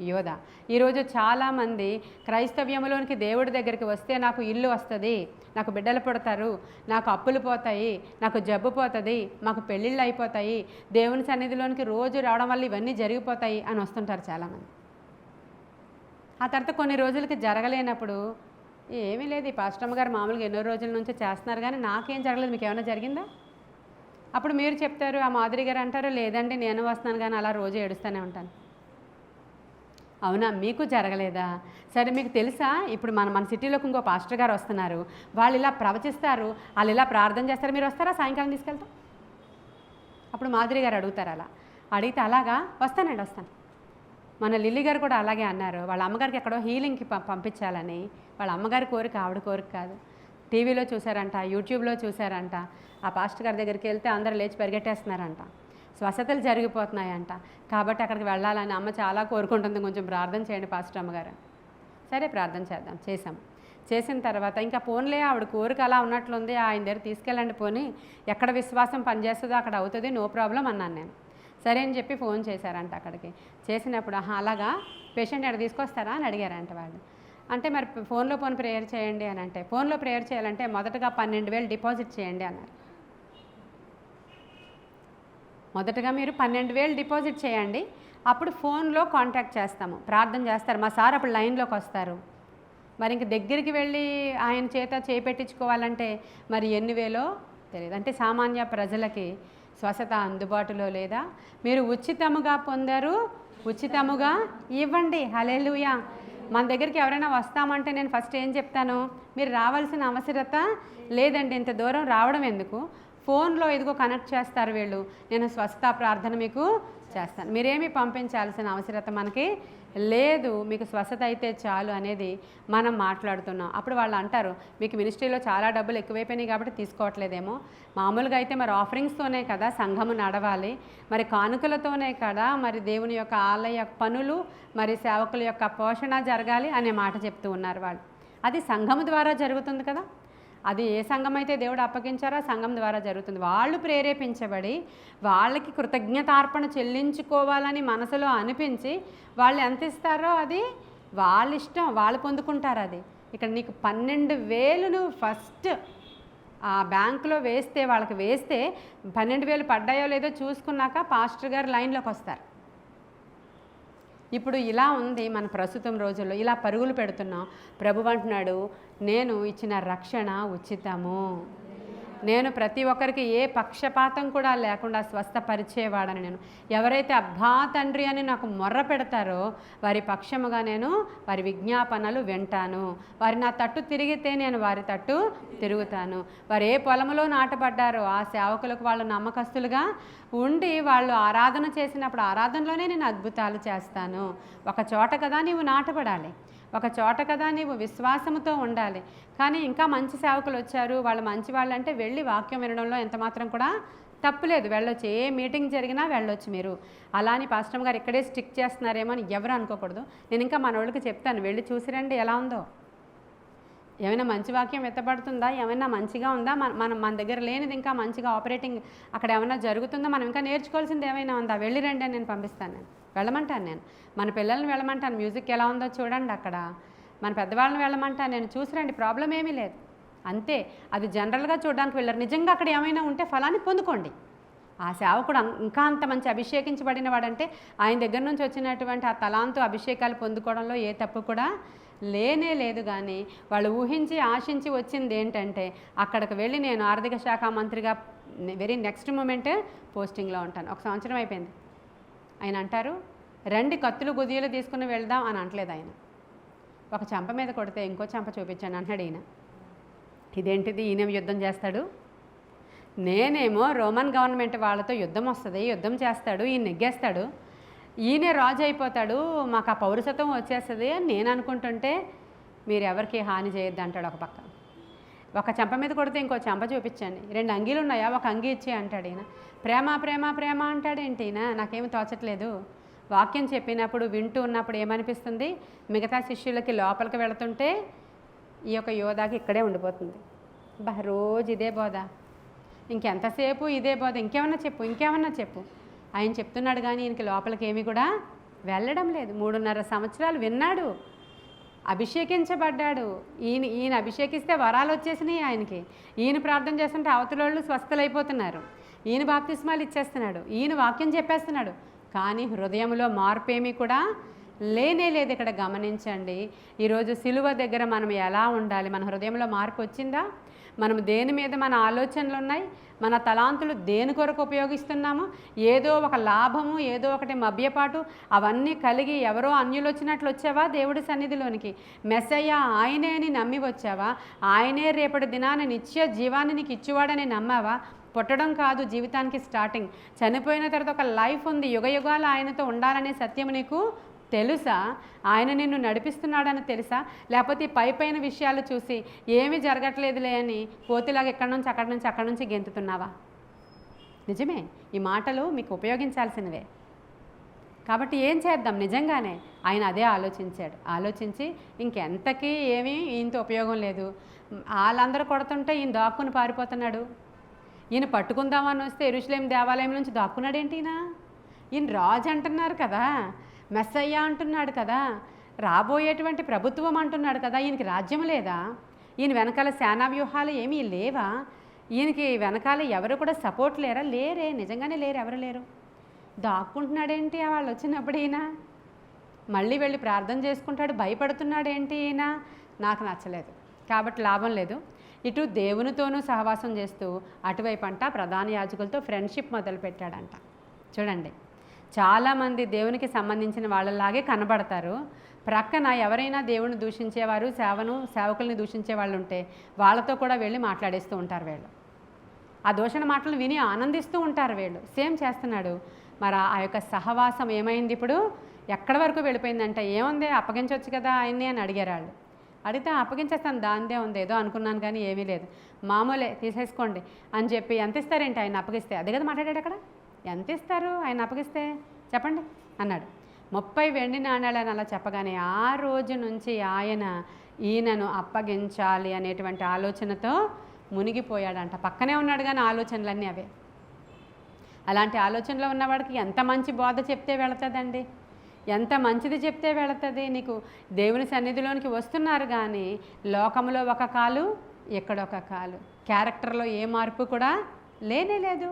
యోధ. ఈరోజు చాలామంది క్రైస్తవ్యంలోనికి దేవుడి దగ్గరికి వస్తే నాకు ఇల్లు వస్తుంది, నాకు బిడ్డలు పుడతారు, నాకు అప్పులు పోతాయి, నాకు జబ్బు పోతుంది, మాకు పెళ్ళిళ్ళు అయిపోతాయి, దేవుని సన్నిధిలోనికి రోజు రావడం వల్ల ఇవన్నీ జరిగిపోతాయి అని వస్తుంటారు చాలామంది. ఆ తర్వాత కొన్ని రోజులకి జరగలేనప్పుడు, ఏమీ లేదు, ఈ పాస్టమ్మ గారు మామూలుగా ఎన్నో రోజుల నుంచి చేస్తున్నారు కానీ నాకేం జరగలేదు, మీకు ఏమైనా జరిగిందా? అప్పుడు మీరు చెప్తారు, ఆ మాధురి గారు అంటారు, లేదండి నేను వస్తున్నాను కానీ అలా రోజు ఏడుస్తూనే ఉంటాను. అవునా, మీకు జరగలేదా? సరే, మీకు తెలుసా, ఇప్పుడు మన సిటీలోకి ఇంకో పాస్టర్ గారు వస్తున్నారు, వాళ్ళు ఇలా ప్రవచిస్తారు, వాళ్ళు ఇలా ప్రార్థన చేస్తారు, మీరు వస్తారా? సాయంకాలం తీసుకెళ్తాం. అప్పుడు మాధురి గారు అడుగుతారు, అలా అడిగితే అలాగా, వస్తాను. మన లిల్లీ గారు కూడా అలాగే అన్నారు, వాళ్ళ అమ్మగారికి ఎక్కడో హీలింగ్కి పంపించాలని. వాళ్ళ అమ్మగారి కోరిక, ఆవిడ కోరిక కాదు. టీవీలో చూసారంట, యూట్యూబ్లో చూసారంట, ఆ పాస్టర్ గారి దగ్గరికి వెళ్తే అందరూ లేచి పరిగెట్టేస్తున్నారంట, స్వస్థతలు జరిగిపోతున్నాయంట. కాబట్టి అక్కడికి వెళ్ళాలని అమ్మ చాలా కోరుకుంటుంది, కొంచెం ప్రార్థన చేయండి పాస్టర్ అమ్మగారు. సరే ప్రార్థన చేద్దాం. చేసిన తర్వాత ఇంకా పోన్లే, ఆవిడ కోరిక అలా ఉన్నట్లుంది, ఆయన దగ్గర తీసుకెళ్ళండి, పోనీ ఎక్కడ విశ్వాసం పనిచేస్తుందో అక్కడ అవుతుంది, నో ప్రాబ్లం అన్నాను నేను. సరే అని చెప్పి ఫోన్ చేశారంట అక్కడికి. చేసినప్పుడు అలాగా పేషెంట్ ఎక్కడ తీసుకొస్తారా అని అడిగారంట వాళ్ళు. అంటే మరి ఫోన్లో ప్రేయర్ చేయండి అని అంటే, ఫోన్లో ప్రేయర్ చేయాలంటే మొదటగా 12,000 డిపాజిట్ చేయండి అన్నారు. మొదటగా మీరు 12,000 డిపాజిట్ చేయండి, అప్పుడు ఫోన్లో కాంటాక్ట్ చేస్తాము, ప్రార్థన చేస్తారు, మా సార్ అప్పుడు లైన్లోకి వస్తారు. మరి ఇంక దగ్గరికి వెళ్ళి ఆయన చేత చేపెట్టించుకోవాలంటే మరి ఎన్ని వేలో తెలియదు. అంటే సామాన్య ప్రజలకి స్వస్థత అందుబాటులో లేదా? మీరు ఉచితముగా పొందారు, ఉచితముగా ఇవ్వండి. హల్లెలూయా. మన దగ్గరికి ఎవరైనా వస్తామంటే నేను ఫస్ట్ ఏం చెప్తాను, మీరు రావాల్సిన అవసరత లేదండి, ఇంత దూరం రావడం ఎందుకు, ఫోన్లో ఇదిగో కనెక్ట్ చేస్తారు వీళ్ళు, నేను స్వస్థత ప్రార్థన మీకు చేస్తాను, మీరేమీ పంపించాల్సిన అవసరత మనకి లేదు, మీకు స్వస్థత అయితే చాలు అనేది మనం మాట్లాడుతున్నాం. అప్పుడు వాళ్ళు అంటారు, మీకు మినిస్ట్రీలో చాలా డబ్బులు ఎక్కువైపోయినాయి కాబట్టి తీసుకోవట్లేదేమో. మామూలుగా అయితే మరి ఆఫరింగ్స్తోనే కదా సంఘము నడవాలి, మరి కానుకలతోనే కదా మరి దేవుని యొక్క ఆలయ పనులు, మరి సేవకుల యొక్క పోషణ జరగాలి అనే మాట చెప్తూ ఉన్నారు వాళ్ళు. అది సంఘము ద్వారా జరుగుతుంది కదా, అది ఏ సంఘం అయితే దేవుడు అప్పగించారో సంఘం ద్వారా జరుగుతుంది. వాళ్ళు ప్రేరేపించబడి వాళ్ళకి కృతజ్ఞతార్పణ చెల్లించుకోవాలని మనసులో అనిపించి వాళ్ళు ఎంత ఇస్తారో అది వాళ్ళ ఇష్టం, వాళ్ళు పొందుకుంటారు. అది ఇక్కడ నీకు 12,000 నువ్వు ఫస్ట్ ఆ బ్యాంకులో వేస్తే, వాళ్ళకి వేస్తే 12,000 పడ్డాయో లేదో చూసుకున్నాక పాస్టర్ గారు లైన్లోకి వస్తారు. ఇప్పుడు ఇలా ఉంది మన ప్రస్తుతం రోజుల్లో, ఇలా పరుగులు పెడుతున్నాం. ప్రభు అంటున్నాడు, నేను ఇచ్చిన రక్షణ ఉచితము, నేను ప్రతి ఒక్కరికి ఏ పక్షపాతం కూడా లేకుండా స్వస్థపరిచేవాడని. నేను ఎవరైతే అబ్బా తండ్రి అని నాకు మొర్ర పెడతారో వారి పక్షముగా నేను వారి విజ్ఞాపనలు వింటాను. వారి నా తట్టు తిరిగితే నేను వారి తట్టు తిరుగుతాను. వారు ఏ పొలంలో నాటబడ్డారో ఆ సేవకులకు వాళ్ళు నమ్మకస్తులుగా ఉండి వాళ్ళు ఆరాధన చేసినప్పుడు ఆరాధనలోనే నేను అద్భుతాలు చేస్తాను. ఒక చోట కదా నీవు నాటబడాలి, ఒక చోట కదా నీవు విశ్వాసముతో ఉండాలి. కానీ ఇంకా మంచి సేవకులు వచ్చారు, వాళ్ళు మంచి వాళ్ళు అంటే వెళ్ళి వాక్యం వినడంలో ఎంత మాత్రం కూడా తప్పులేదు, వెళ్ళొచ్చు. ఏ మీటింగ్ జరిగినా వెళ్ళొచ్చు మీరు. అలా అని పాస్టర్ గారు ఇక్కడే స్టిక్ చేస్తున్నారేమో అని ఎవరు అనుకోకూడదు. నేను ఇంకా మన వాళ్ళకి చెప్తాను, వెళ్ళి చూసిరండి ఎలా ఉందో, ఏమైనా మంచి వాక్యం ఎత్తబడుతుందా, ఏమైనా మంచిగా ఉందా, మన దగ్గర లేనిది ఇంకా మంచిగా ఆపరేటింగ్ అక్కడ ఏమైనా జరుగుతుందా, మనం ఇంకా నేర్చుకోవాల్సింది ఏమైనా ఉందా, వెళ్ళి రండి అని నేను పంపిస్తాను. నేను వెళ్ళమంటాను, నేను మన పిల్లల్ని వెళ్ళమంటాను, మ్యూజిక్ ఎలా ఉందో చూడండి అక్కడ, మన పెద్దవాళ్ళని వెళ్ళమంటాను, నేను చూసిరండి, ప్రాబ్లం ఏమీ లేదు. అంతే, అది జనరల్గా చూడడానికి వెళ్ళరు. నిజంగా అక్కడ ఏమైనా ఉంటే ఫలాన్ని పొందుకోండి. ఆ సేవకుడు ఇంకా అంత మంచి అభిషేకించబడిన వాడంటే ఆయన దగ్గర నుంచి వచ్చినటువంటి ఆ తలాంతు అభిషేకాలు పొందుకోవడంలో ఏ తప్పు కూడా లేనే లేదు. కానీ వాళ్ళు ఊహించి ఆశించి వచ్చింది ఏంటంటే అక్కడికి వెళ్ళి నేను ఆర్థిక శాఖ మంత్రిగా వెరీ నెక్స్ట్ మూమెంట్ పోస్టింగ్లో ఉంటాను. 1 సంవత్సరం అయిపోయింది. ఆయన అంటారు, రండి కత్తులు గుదియలు తీసుకుని వెళ్దాం అని అంటలేదు ఆయన. ఒక చెంప మీద కొడితే ఇంకో చెంప చూపించాను అంటున్నాడు ఈయన. ఇదేంటిది, ఈయనేమో యుద్ధం చేస్తాడు, నేనేమో రోమన్ గవర్నమెంట్ వాళ్ళతో యుద్ధం వస్తుంది, యుద్ధం చేస్తాడు, ఈయన నెగ్గేస్తాడు, ఈయనే రాజు అయిపోతాడు, మాకు ఆ పౌరసత్వం వచ్చేస్తుంది అని నేను అనుకుంటుంటే మీరు ఎవరికి హాని చేయొద్దు అంటాడు ఒక పక్క. ఒక చెంప మీద కొడితే ఇంకో చెంప చూపించండి, 2 అంగీలు ఉన్నాయా, ఒక అంగీ ఇచ్చే అంటాడు ఈయన. ప్రేమ ప్రేమ ప్రేమ అంటాడేంటి ఈయన, నాకేమి తోచట్లేదు. వాక్యం చెప్పినప్పుడు వింటూ ఉన్నప్పుడు ఏమనిపిస్తుంది, మిగతా శిష్యులకి లోపలికి వెళుతుంటే ఈ యొక్క యోధాకి ఇక్కడే ఉండిపోతుంది. రోజు ఇదే బోధ, ఇంకెంతసేపు ఇదే బోధ, ఇంకేమన్నా చెప్పు ఇంకేమన్నా చెప్పు. ఆయన చెప్తున్నాడు కానీ ఈయనకి లోపలికి ఏమీ కూడా వెళ్ళడం లేదు. 3.5 సంవత్సరాలు విన్నాడు, అభిషేకించబడ్డాడు. ఈయన అభిషేకిస్తే వరాలు వచ్చేసినాయి ఆయనకి. ఈయన ప్రార్థన చేస్తుంటే అవతలోళ్ళు స్వస్థలైపోతున్నారు, ఈయన బాప్తిస్మాలు ఇచ్చేస్తున్నాడు, ఈయన వాక్యం చెప్పేస్తున్నాడు. కానీ హృదయంలో మార్పు ఏమీ కూడా లేనే లేదు. ఇక్కడ గమనించండి, ఈరోజు సిలువ దగ్గర మనం ఎలా ఉండాలి, మన హృదయంలో మార్పు వచ్చిందా, మనం దేని మీద మన ఆలోచనలు ఉన్నాయి, మన తలాంతులు దేని కొరకు ఉపయోగిస్తున్నాము, ఏదో ఒక లాభము ఏదో ఒకటి మభ్యపాటు అవన్నీ కలిగి ఎవరో అన్యులు వచ్చినట్లు వచ్చావా దేవుడి సన్నిధిలోనికి, మెస్సయ్య ఆయనే అని నమ్మి వచ్చావా, ఆయనే రేపటి దినాన్ని నిత్య జీవాన్ని నీకు ఇచ్చేవాడని నమ్మావా. పుట్టడం కాదు జీవితానికి స్టార్టింగ్, చనిపోయిన తర్వాత ఒక లైఫ్ ఉంది, యుగయుగాలు ఆయనతో ఉండాలనే సత్యం నీకు తెలుసా, ఆయన నిన్ను నడిపిస్తున్నాడని తెలుసా, లేకపోతే పైపైన విషయాలు చూసి ఏమీ జరగట్లేదులే అని కోతిలాగా అక్కడి నుంచి గెంతుతున్నావా. నిజమే, ఈ మాటలు మీకు ఉపయోగించాల్సినవే. కాబట్టి ఏం చేద్దాం, నిజంగానే ఆయన అదే ఆలోచించి ఇంకెంతకీ ఏమీ ఈయనతో ఉపయోగం లేదు, వాళ్ళందరూ కొడుతుంటే ఈయన దాక్కుని పారిపోతున్నాడు, ఈయన పట్టుకుందామని వస్తే యెరూషలేము దేవాలయం నుంచి దాక్కున్నాడేంటి ఈయన రాజు అంటున్నారు కదా, మెస్సయ్య అంటున్నాడు కదా, రాబోయేటువంటి ప్రభుత్వం అంటున్నాడు కదా, ఈయనకి రాజ్యం లేదా, ఈయన వెనకాల సేనా వ్యూహాలు ఏమీ లేవా, ఈయనకి వెనకాల ఎవరు కూడా సపోర్ట్ లేరా, లేరే, నిజంగానే లేరు, ఎవరు లేరు, దాక్కుంటున్నాడేంటి వాళ్ళు వచ్చినప్పుడు ఈయన, మళ్ళీ వెళ్ళి ప్రార్థన చేసుకుంటాడు, భయపడుతున్నాడేంటి ఈయన, నాకు నచ్చలేదు. కాబట్టి లాభం లేదు. ఇటు దేవునితోనూ సహవాసం చేస్తూ అటువైపు అంట ప్రధాన యాజకులతో ఫ్రెండ్షిప్ మొదలుపెట్టాడంట. చూడండి, చాలామంది దేవునికి సంబంధించిన వాళ్ళలాగే కనబడతారు, ప్రక్కన ఎవరైనా దేవుని దూషించేవారు సేవకుల్ని దూషించే వాళ్ళు ఉంటే వాళ్ళతో కూడా వెళ్ళి మాట్లాడేస్తూ ఉంటారు వీళ్ళు. ఆ దూషణ మాటలు విని ఆనందిస్తూ ఉంటారు వీళ్ళు. సేమ్ చేస్తున్నాడు. మరి ఆ యొక్క సహవాసం ఏమైంది ఇప్పుడు? ఎక్కడి వరకు వెళ్ళిపోయిందంటే, ఏముంది అప్పగించవచ్చు కదా ఆయన్ని అని అడిగారు వాళ్ళు. అడిగితే అప్పగించేస్తాను, దాందే ఉంది, ఏదో అనుకున్నాను కానీ ఏమీ లేదు, మామూలే తీసేసుకోండి అని చెప్పి. ఎంత ఇస్తారేంటి ఆయన అప్పగిస్తే? అదే కదా మాట్లాడాడు అక్కడ. ఎంత ఇస్తారు ఆయన అప్పగిస్తే చెప్పండి అన్నాడు. 30 వెండి నాణ్యాలు అని అలా చెప్పగానే ఆ రోజు నుంచి ఆయన ఈయనను అప్పగించాలి అనేటువంటి ఆలోచనతో మునిగిపోయాడంట. పక్కనే ఉన్నాడు కానీ ఆలోచనలన్నీ అవే. అలాంటి ఆలోచనలో ఉన్నవాడికి ఎంత మంచి బోధ చెప్తే వెళుతుందండి, ఎంత మంచిది చెప్తే వెళుతుంది. నీకు దేవుని సన్నిధిలోనికి వస్తున్నారు కానీ లోకంలో ఒక కాలు, ఎక్కడొక కాలు. క్యారెక్టర్లో ఏ మార్పు కూడా లేనే లేదు.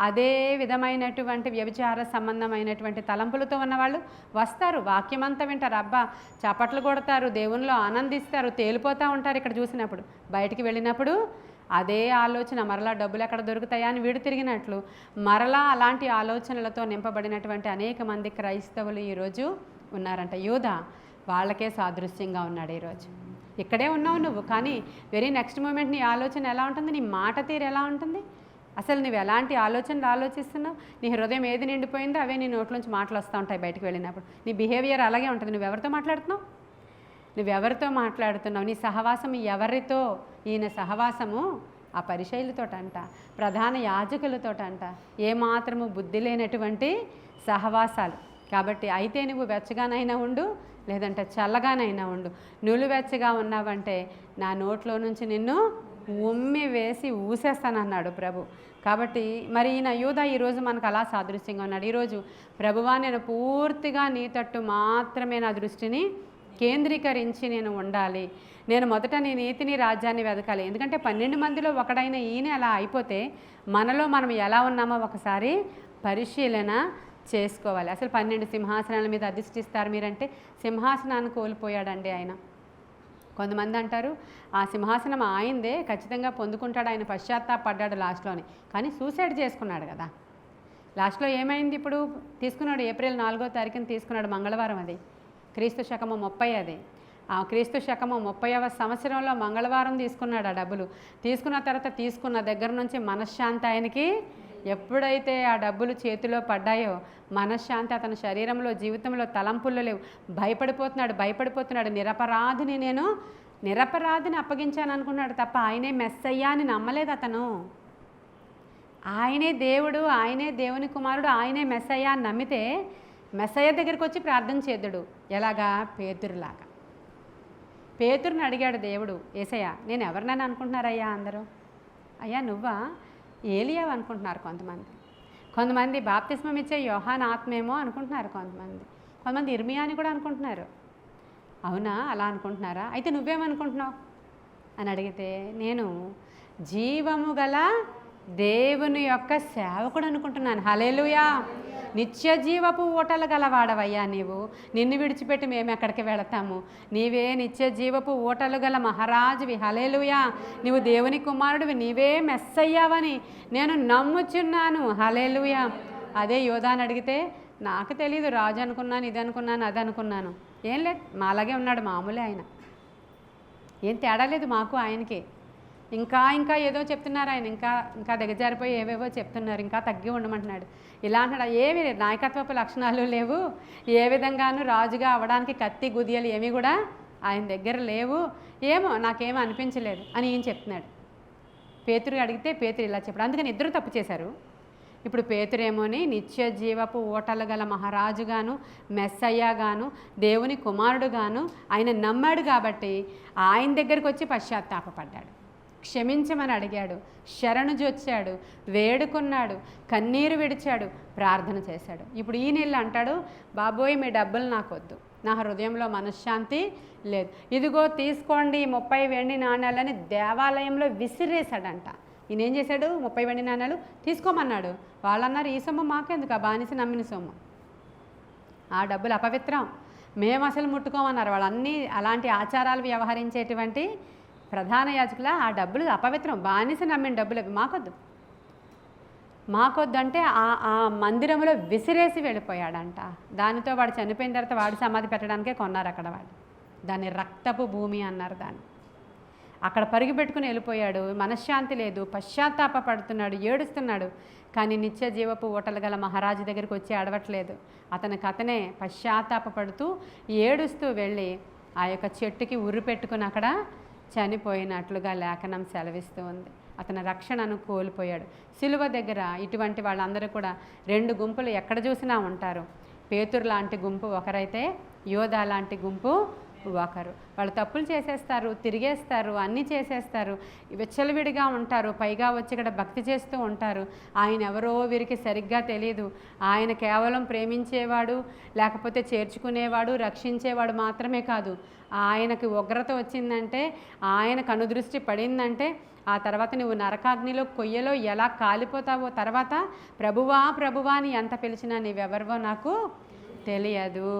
అదే విధమైనటువంటి వ్యభిచార సంబంధమైనటువంటి తలంపులతో ఉన్నవాళ్ళు వస్తారు, వాక్యమంతా వింటారు, అబ్బా చప్పట్లు కొడతారు, దేవునిలో ఆనందిస్తారు, తేలిపోతూ ఉంటారు. ఇక్కడ చూసినప్పుడు బయటికి వెళ్ళినప్పుడు అదే ఆలోచన, మరలా డబ్బులు ఎక్కడ దొరుకుతాయా అని వీడు తిరిగినట్లు మరలా అలాంటి ఆలోచనలతో నింపబడినటువంటి అనేక మంది క్రైస్తవులు ఈరోజు ఉన్నారంట. యూదా వాళ్ళకే సాదృశ్యంగా ఉన్నాడు ఈరోజు. ఇక్కడే ఉన్నావు నువ్వు, కానీ వెరీ నెక్స్ట్ మూమెంట్ నీ ఆలోచన ఎలా ఉంటుంది, నీ మాట తీరు ఎలా ఉంటుంది, అసలు నువ్వు ఎలాంటి ఆలోచనలు ఆలోచిస్తున్నావు, నీ హృదయం ఏది నిండిపోయిందో అవే నీ నోట్లోంచి మాటలు వస్తూ ఉంటాయి బయటికి వెళ్ళినప్పుడు. నీ బిహేవియర్ అలాగే ఉంటుంది. నువ్వెవరితో మాట్లాడుతున్నావు, నీ సహవాసం ఎవరితో? ఈయన సహవాసము ఆ పరిచయులతోటంట, ప్రధాన యాజకులతోటంట, ఏమాత్రము బుద్ధి లేనటువంటి సహవాసాలు. కాబట్టి అయితే నువ్వు వెచ్చగానైనా ఉండు, లేదంటే చల్లగానైనా ఉండు. నువ్వు ఉన్నావంటే నా నోట్లో నుంచి నిన్ను ఉమ్మి వేసి ఊసేస్తానన్నాడు ప్రభు. కాబట్టి మరి ఈయన యూదా ఈరోజు మనకు అలా సాదృశ్యంగా ఉన్నాడు. ఈరోజు ప్రభువా, నేను పూర్తిగా నీ తట్టు మాత్రమే నా దృష్టిని కేంద్రీకరించి నేను ఉండాలి, నేను మొదట నీ నీతిని రాజ్యాన్ని వెతకాలి. ఎందుకంటే 12 మందిలో ఒకడైన ఈయన అలా అయిపోతే మనలో మనం ఎలా ఉన్నామో ఒకసారి పరిశీలన చేసుకోవాలి. అసలు 12 సింహాసనాల మీద అధిష్ఠిస్తారు మీరంటే సింహాసనాన్ని కోల్పోయాడండి ఆయన. కొంతమంది అంటారు ఆ సింహాసనం ఆయిందే, ఖచ్చితంగా పొందుకుంటాడు, ఆయన పశ్చాత్తాపడ్డాడు లాస్ట్లోని. కానీ సూసైడ్ చేసుకున్నాడు కదా. లాస్ట్లో ఏమైంది ఇప్పుడు? తీసుకున్నాడు, ఏప్రిల్ 4వ తారీఖున తీసుకున్నాడు, మంగళవారం, అది క్రీస్తు శకము 30. అది ఆ క్రీస్తు శకము 30వ సంవత్సరంలో మంగళవారం తీసుకున్నాడు ఆ డబ్బులు. తీసుకున్న తర్వాత తీసుకున్న దగ్గర నుంచి మనశ్శాంతి ఆయనకి ఎప్పుడైతే ఆ డబ్బులు చేతిలో పడ్డాయో మనశ్శాంతి అతని శరీరంలో, జీవితంలో, తలంపుల్లో లేవు. భయపడిపోతున్నాడు. నిరపరాధిని అప్పగించాను అనుకున్నాడు తప్ప ఆయనే మెస్సయ్యా అని నమ్మలేదు అతను. ఆయనే దేవుడు, ఆయనే దేవుని కుమారుడు, ఆయనే మెస్సయ్యా అని నమ్మితే మెస్సయ్య దగ్గరికి వచ్చి ప్రార్థన చేద్దుడు. ఎలాగా? పేతురులాగా. పేతురుని అడిగాడు దేవుడు, యేసయ్యా నేను ఎవరినైనా అనుకుంటున్నారయ్యా అందరూ? అయ్యా నువ్వా? ఏలియావు అనుకుంటున్నారు కొంతమంది బాప్తిస్మం ఇచ్చే యోహాన్ ఆత్మేమో అనుకుంటున్నారు కొంతమంది ఇర్మియా అని కూడా అనుకుంటున్నారు. అవునా, అలా అనుకుంటున్నారా? అయితే నువ్వేమనుకుంటున్నావు అని అడిగితే, నేను జీవము గల దేవుని యొక్క సేవకుడు అనుకుంటున్నాను. హల్లెలూయా. నిత్య జీవపు ఊటలు గలవాడవయ్యా నీవు. నిన్ను విడిచిపెట్టి మేము ఎక్కడికి వెళతాము? నీవే నిత్య జీవపు ఊటలు గల మహారాజువి. హల్లెలూయా. నీవు దేవుని కుమారుడివి, నీవే మెస్సయ్యావని నేను నమ్ముచున్నాను. హల్లెలూయా. అదే యోధాని అడిగితే, నాకు తెలీదు, రాజు అనుకున్నాను, ఇది అనుకున్నాను, అది అనుకున్నాను. ఏం లేదు, మాలాగే ఉన్నాడు, మామూలే ఆయన, ఏం తేడా లేదు మాకు ఆయనకి. ఇంకా ఏదో చెప్తున్నారు ఆయన, ఇంకా దిగజారిపోయి ఏవేవో చెప్తున్నారు, ఇంకా తగ్గి ఉండమంటున్నాడు. ఇలా అంటున్నాడు. ఏమి నాయకత్వపు లక్షణాలు లేవు, ఏ విధంగానూ రాజుగా అవ్వడానికి కత్తి గుదియలు ఏమీ కూడా ఆయన దగ్గర లేవు, ఏమో నాకేమో అనిపించలేదు అని ఈయన చెప్తున్నాడు. పేతురు అడిగితే పేతురు ఇలా చెప్పాడు. అందుకని ఇద్దరు తప్పు చేశారు. ఇప్పుడు పేతురేమోని నిత్య జీవపు ఓటలు గల మహారాజుగాను, మెస్సయ్యగాను, దేవుని కుమారుడుగాను ఆయన నమ్మాడు. కాబట్టి ఆయన దగ్గరికి వచ్చి పశ్చాత్తాపడ్డాడు, క్షమించమని అడిగాడు, శరణు జొచ్చాడు, వేడుకున్నాడు, కన్నీరు విడిచాడు, ప్రార్థన చేశాడు. ఇప్పుడు ఈ నెల అంటాడు, బాబోయ్ మీ డబ్బులు నాకొద్దు, నా హృదయంలో మనశ్శాంతి లేదు, ఇదిగో తీసుకోండి 30 వెండి నాణ్యాలని దేవాలయంలో విసిరేశాడంట. ఈయన ఏం చేశాడు? 30 వెండి నాణ్యాలు తీసుకోమన్నాడు. వాళ్ళన్నారు, ఈ సొమ్ము మాకెందుకు, ఆ బానిస నమ్మిన సొమ్ము, ఆ డబ్బులు అపవిత్రం, మేము అసలు ముట్టుకోమన్నారు. వాళ్ళన్నీ అలాంటి ఆచారాలు వ్యవహరించేటువంటి ప్రధాన యాజకుల ఆ డబ్బులు అపవిత్రం, బానిస నమ్మిన డబ్బులు అవి మాకొద్దు అంటే ఆ మందిరంలో విసిరేసి వెళ్ళిపోయాడంట. దానితో వాడు చనిపోయిన తర్వాత వాడి సమాధి పెట్టడానికే కొన్నారు అక్కడ వాళ్ళు. దాన్ని రక్తపు భూమి అన్నారు దాన్ని. అక్కడ పరుగు పెట్టుకుని వెళ్ళిపోయాడు. మనశ్శాంతి లేదు, పశ్చాత్తాప పడుతున్నాడు, ఏడుస్తున్నాడు. కానీ నిత్య జీవపు ఊటలు గల మహారాజు దగ్గరికి వచ్చి అడవట్లేదు. అతనికి అతనే పశ్చాత్తాప పడుతూ ఏడుస్తూ వెళ్ళి ఆ యొక్క చెట్టుకి ఉరి పెట్టుకుని అక్కడ చనిపోయినట్లుగా లేఖనం సెలవిస్తూ ఉంది. అతని రక్షణను కోల్పోయాడు. సిలువ దగ్గర ఇటువంటి వాళ్ళందరూ కూడా 2 గుంపులు ఎక్కడ చూసినా ఉంటారు. పేతురు లాంటి గుంపు ఒకరైతే యోధా లాంటి గుంపు ఒకరు. వాళ్ళు తప్పులు చేసేస్తారు, తిరిగేస్తారు, అన్నీ చేసేస్తారు, విచ్చలవిడిగా ఉంటారు. పైగా వచ్చి ఇక్కడ భక్తి చేస్తూ ఉంటారు. ఆయన ఎవరో వీరికి సరిగ్గా తెలియదు. ఆయన కేవలం ప్రేమించేవాడు, లేకపోతే చేర్చుకునేవాడు, రక్షించేవాడు మాత్రమే కాదు. ఆయనకి ఉగ్రత వచ్చిందంటే, ఆయన కనుదృష్టి పడిందంటే, ఆ తర్వాత నువ్వు నరకాగ్నిలో కొయ్యలో ఎలా కాలిపోతావో, తర్వాత ప్రభువా ప్రభువా అని ఎంత పిలిచినా నీవెవరివో నాకు తెలియదు.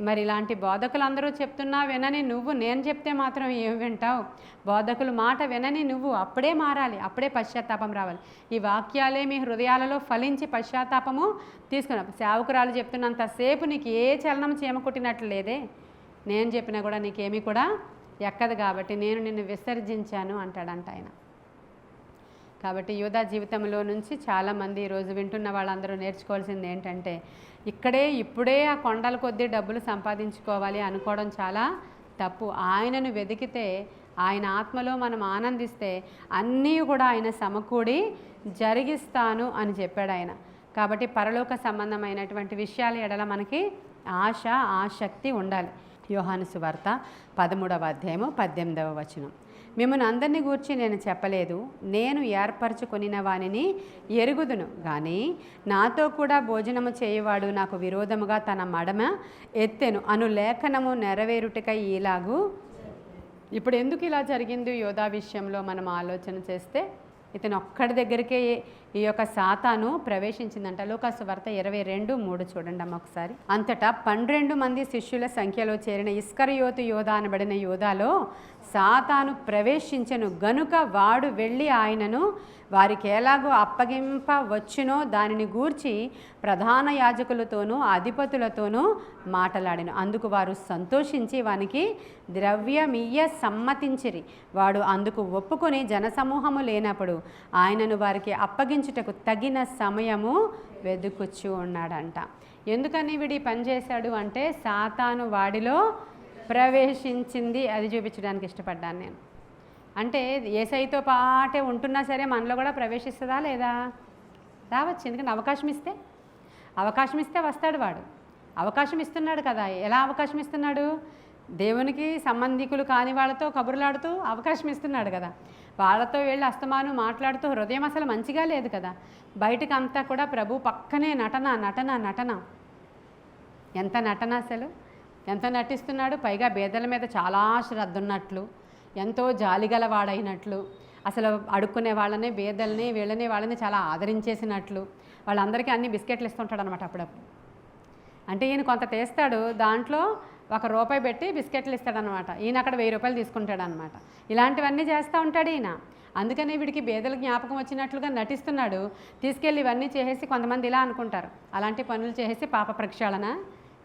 మరి ఇలాంటి బోధకులు అందరూ చెప్తున్నా వినని నువ్వు, నేను చెప్తే మాత్రం ఏం వింటావు? బోధకులు మాట వినని నువ్వు అప్పుడే మారాలి, అప్పుడే పశ్చాత్తాపం రావాలి. ఈ వాక్యాలే మీ హృదయాలలో ఫలించి పశ్చాత్తాపము తీసుకున్నావు. సేవకురాలు చెప్తున్నంతసేపు నీకు ఏ చలనం చీమకుట్టినట్లు లేదే, నేను చెప్పినా కూడా నీకేమీ కూడా ఎక్కదు, కాబట్టి నేను నిన్ను విసర్జించాను అంటాడంట ఆయన. కాబట్టి యూదా జీవితంలో నుంచి చాలామంది ఈరోజు వింటున్న వాళ్ళందరూ నేర్చుకోవాల్సింది ఏంటంటే, ఇప్పుడే ఆ కొండల కొద్దీ డబ్బులు సంపాదించుకోవాలి అనుకోవడం చాలా తప్పు. ఆయనను వెతికితే, ఆయన ఆత్మలో మనం ఆనందిస్తే అన్నీ కూడా ఆయన సమకూడి జరిగిస్తాను అని చెప్పాడు ఆయన. కాబట్టి పరలోక సంబంధమైనటువంటి విషయాల ఎడల మనకి ఆశ, ఆసక్తి ఉండాలి. యోహాను సువార్త 13వ అధ్యాయము 18వ వచనం. మిమ్మల్ని అందరినీ గూర్చి నేను చెప్పలేదు, నేను ఏర్పరచుకొనిన వానిని ఎరుగుదును, కానీ నాతో కూడా భోజనము చేయవాడు నాకు విరోధముగా తన మడమ ఎత్తెను అను లేఖనము నెరవేరుటకై ఇలాగూ. ఇప్పుడు ఎందుకు ఇలా జరిగింది యోధా విషయంలో మనం ఆలోచన చేస్తే, ఇతను ఒక్కడి దగ్గరికే ఈ యొక్క సాతాను ప్రవేశించిందంట. లూకాసు వార్త 22:3 చూడండి అమ్మ ఒకసారి. అంతటా 12 మంది శిష్యుల సంఖ్యలో చేరిన ఇస్కరియోతు యోధా అనబడిన యోధాలో సాతాను ప్రవేశించెను గనుక వాడు వెళ్ళి ఆయనను వారికి ఎలాగో అప్పగింపవచ్చునో దానిని గూర్చి ప్రధాన యాజకులతోనూ అధిపతులతోనూ మాటలాడిన. అందుకు వారు సంతోషించి వానికి ద్రవ్యమియ్య సమ్మతించిరి. వాడు అందుకు ఒప్పుకొని జనసమూహము లేనప్పుడు ఆయనను వారికి అప్పగించుటకు తగిన సమయము వెదుకుచ్చు ఉన్నాడంట. ఎందుకని వీడి పని చేశాడు అంటే, సాతాను వాడిలో ప్రవేశించింది, అది చూపించడానికి ఇష్టపడ్డాను నేను. అంటే యేసయ్యతో పాటే ఉంటున్నా సరే మనలో కూడా ప్రవేశిస్తుందా లేదా? రావచ్చు. ఎందుకంటే అవకాశం ఇస్తే వస్తాడు వాడు. అవకాశం ఇస్తున్నాడు కదా. ఎలా అవకాశం ఇస్తున్నాడు? దేవునికి సంబంధికులు కాని వాళ్ళతో కబుర్లాడుతూ అవకాశం ఇస్తున్నాడు కదా. వాళ్ళతో వెళ్ళి అస్తమానం మాట్లాడుతూ హృదయం అసలు మంచిగా లేదు కదా. బయటకు అంతా కూడా ప్రభు పక్కనే నటన నటన నటన. ఎంత నటన అసలు, ఎంత నటిస్తున్నాడు. పైగా బేదల మీద చాలా శ్రద్ధ ఉన్నట్లు, ఎంతో జాలిగల వాడైనట్లు, అసలు అడుక్కునే వాళ్ళని, బేదల్ని, వీళ్ళని వాళ్ళని చాలా ఆదరించేసినట్లు, వాళ్ళందరికీ అన్ని బిస్కెట్లు ఇస్తుంటాడు అనమాట అప్పుడప్పుడు. అంటే ఈయన కొంత తెస్తాడు, దాంట్లో ₹1 పెట్టి బిస్కెట్లు ఇస్తాడనమాట. ఈయన అక్కడ ₹1000 తీసుకుంటాడు అనమాట. ఇలాంటివన్నీ చేస్తూ ఉంటాడు ఈయన. అందుకని వీడికి బేదల జ్ఞాపకం వచ్చినట్లుగా నటిస్తున్నాడు. తీసుకెళ్ళి ఇవన్నీ చేసేసి కొంతమంది ఇలా అనుకుంటారు, అలాంటి పనులు చేసేసి పాప ప్రక్షాళన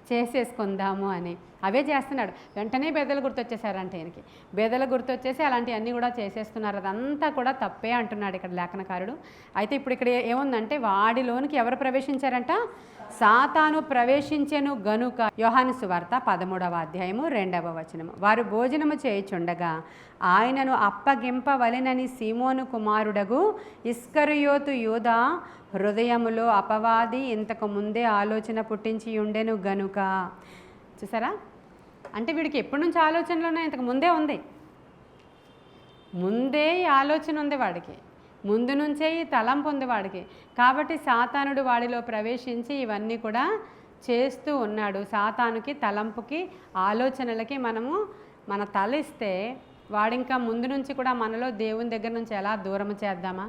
చేసేసుకుందాము అని. అవే చేస్తున్నాడు. వెంటనే బేదలు గుర్తొచ్చేసారంటే ఈయనకి. బేదలు గుర్తొచ్చేసి అలాంటివన్నీ కూడా చేసేస్తున్నారు. అదంతా కూడా తప్పే అంటున్నాడు ఇక్కడ లేఖనకారుడు. అయితే ఇప్పుడు ఇక్కడ ఏముందంటే, వాడిలోనికి ఎవరు ప్రవేశించారంట? సాతాను ప్రవేశించెను గనుక. యోహాను సువార్త 13వ అధ్యాయము 2వ వచనము. వారు భోజనము చేయుచుండగా ఆయనను అప్పగింపవలెనని సీమోను కుమారుడగు ఇస్కరియోతు యూదా హృదయములో అపవాది ఇంతకు ముందే ఆలోచన పుట్టించి ఉండెను గనుక. చూసారా? అంటే వీడికి ఎప్పటి నుంచి ఆలోచనలు ఉన్నాయి? ఇంతకు ముందే ఉంది. ముందే ఈ ఆలోచన ఉంది వాడికి, ముందు నుంచే ఈ తలంపు ఉంది వాడికి. కాబట్టి సాతానుడు వాడిలో ప్రవేశించి ఇవన్నీ కూడా చేస్తూ ఉన్నాడు. సాతానుకి, తలంపుకి, ఆలోచనలకి మనము మన తలిస్తే వాడింకా ముందు నుంచి కూడా మనలో దేవుని దగ్గర నుంచి ఎలా దూరం చేద్దామా,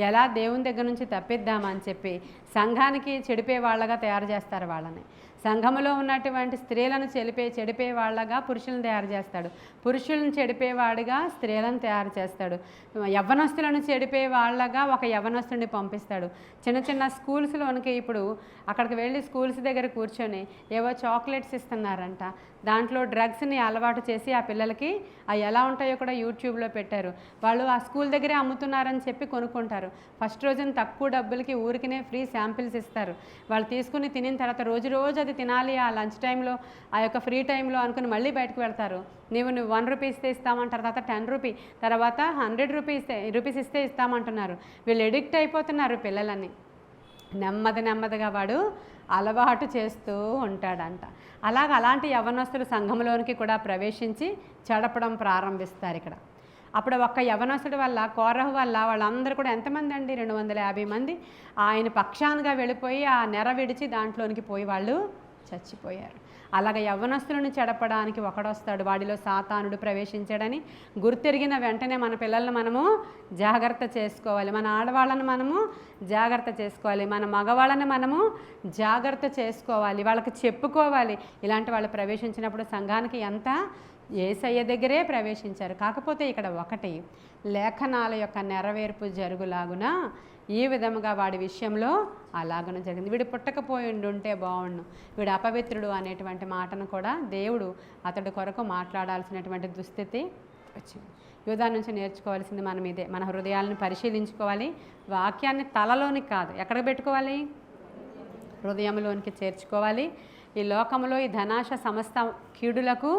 ఎలా దేవుని దగ్గర నుంచి తప్పిద్దామా అని చెప్పి సంఘానికి చెడిపే వాళ్ళగా తయారు చేస్తారు వాళ్ళని. సంఘములో ఉన్నటువంటి స్త్రీలను చెడిపే వాళ్ళగా పురుషులను తయారు చేస్తాడు. పురుషులను చెడిపేవాడిగా స్త్రీలను తయారు చేస్తాడు. యవ్వనస్తులను చెడిపే వాళ్ళగా ఒక యవ్వనస్తుడిని పంపిస్తాడు. చిన్న చిన్న స్కూల్స్లోనికి ఇప్పుడు అక్కడికి వెళ్ళి స్కూల్స్ దగ్గర కూర్చొని ఏవో చాక్లెట్స్ ఇస్తున్నారంట, దాంట్లో డ్రగ్స్ని అలవాటు చేసి ఆ పిల్లలకి అవి ఎలా ఉంటాయో కూడా యూట్యూబ్లో పెట్టారు. వాళ్ళు ఆ స్కూల్ దగ్గరే అమ్ముతున్నారని చెప్పి కొనుక్కుంటారు. ఫస్ట్ రోజున తక్కువ డబ్బులకి ఊరికినే ఫ్రీ శాంపిల్స్ ఇస్తారు. వాళ్ళు తీసుకుని తినిన తర్వాత రోజు అది తినాలి ఆ లంచ్ టైంలో, ఆ యొక్క ఫ్రీ టైంలో అనుకుని మళ్ళీ బయటకు వెళ్తారు. నువ్వు 1 రూపీ ఇస్తే ఇస్తామంటారు, తర్వాత 10 రూపీ, తర్వాత 100 రూపీస్ ఇస్తే ఇస్తామంటున్నారు. వీళ్ళు ఎడిక్ట్ అయిపోతున్నారు పిల్లలని. నెమ్మదిగా వాడు అలవాటు చేస్తూ ఉంటాడంట. అలాంటి యవ్వనస్తులు సంఘంలోనికి కూడా ప్రవేశించి చెడపడం ప్రారంభిస్తారు ఇక్కడ. అప్పుడు ఒక్క యవ్వనస్తుడి వల్ల, కోరహు వల్ల వాళ్ళందరూ కూడా ఎంతమంది అండి, 250 మంది ఆయన పక్షానుగా వెళ్ళిపోయి ఆ నెర విడిచి దాంట్లోనికి పోయి వాళ్ళు చచ్చిపోయారు. అలాగ యవ్వనస్తులను చెడపడానికి ఒకడొస్తాడు, వాడిలో సాతానుడు ప్రవేశించాడని గుర్తెరిగిన వెంటనే మన పిల్లలను మనము జాగ్రత్త చేసుకోవాలి, మన ఆడవాళ్ళను మనము జాగ్రత్త చేసుకోవాలి, మన మగవాళ్ళని మనము జాగ్రత్త చేసుకోవాలి, వాళ్ళకి చెప్పుకోవాలి. ఇలాంటి వాళ్ళు ప్రవేశించినప్పుడు సంఘానికి ఎంత యేసయ్య దగ్గరే ప్రవేశించారు. కాకపోతే ఇక్కడ ఒకటి, లేఖనాల యొక్క నెరవేర్పు జరుగులాగున ఈ విధముగా వాడి విషయంలో అలాగనే జరిగింది. వీడు పుట్టకపోయి ఉంటే బాగుండు, వీడు అపవిత్రుడు అనేటువంటి మాటను కూడా దేవుడు అతడి కొరకు మాట్లాడాల్సినటువంటి దుస్థితి వచ్చింది. యూదా నుంచి నేర్చుకోవాల్సింది మనం ఇదే. మన హృదయాలను పరిశీలించుకోవాలి. వాక్యాన్ని తలలోనికి కాదు, ఎక్కడికి పెట్టుకోవాలి, హృదయంలోనికి చేర్చుకోవాలి. ఈ లోకములో ఈ ధనాశ సమస్త కీడులకు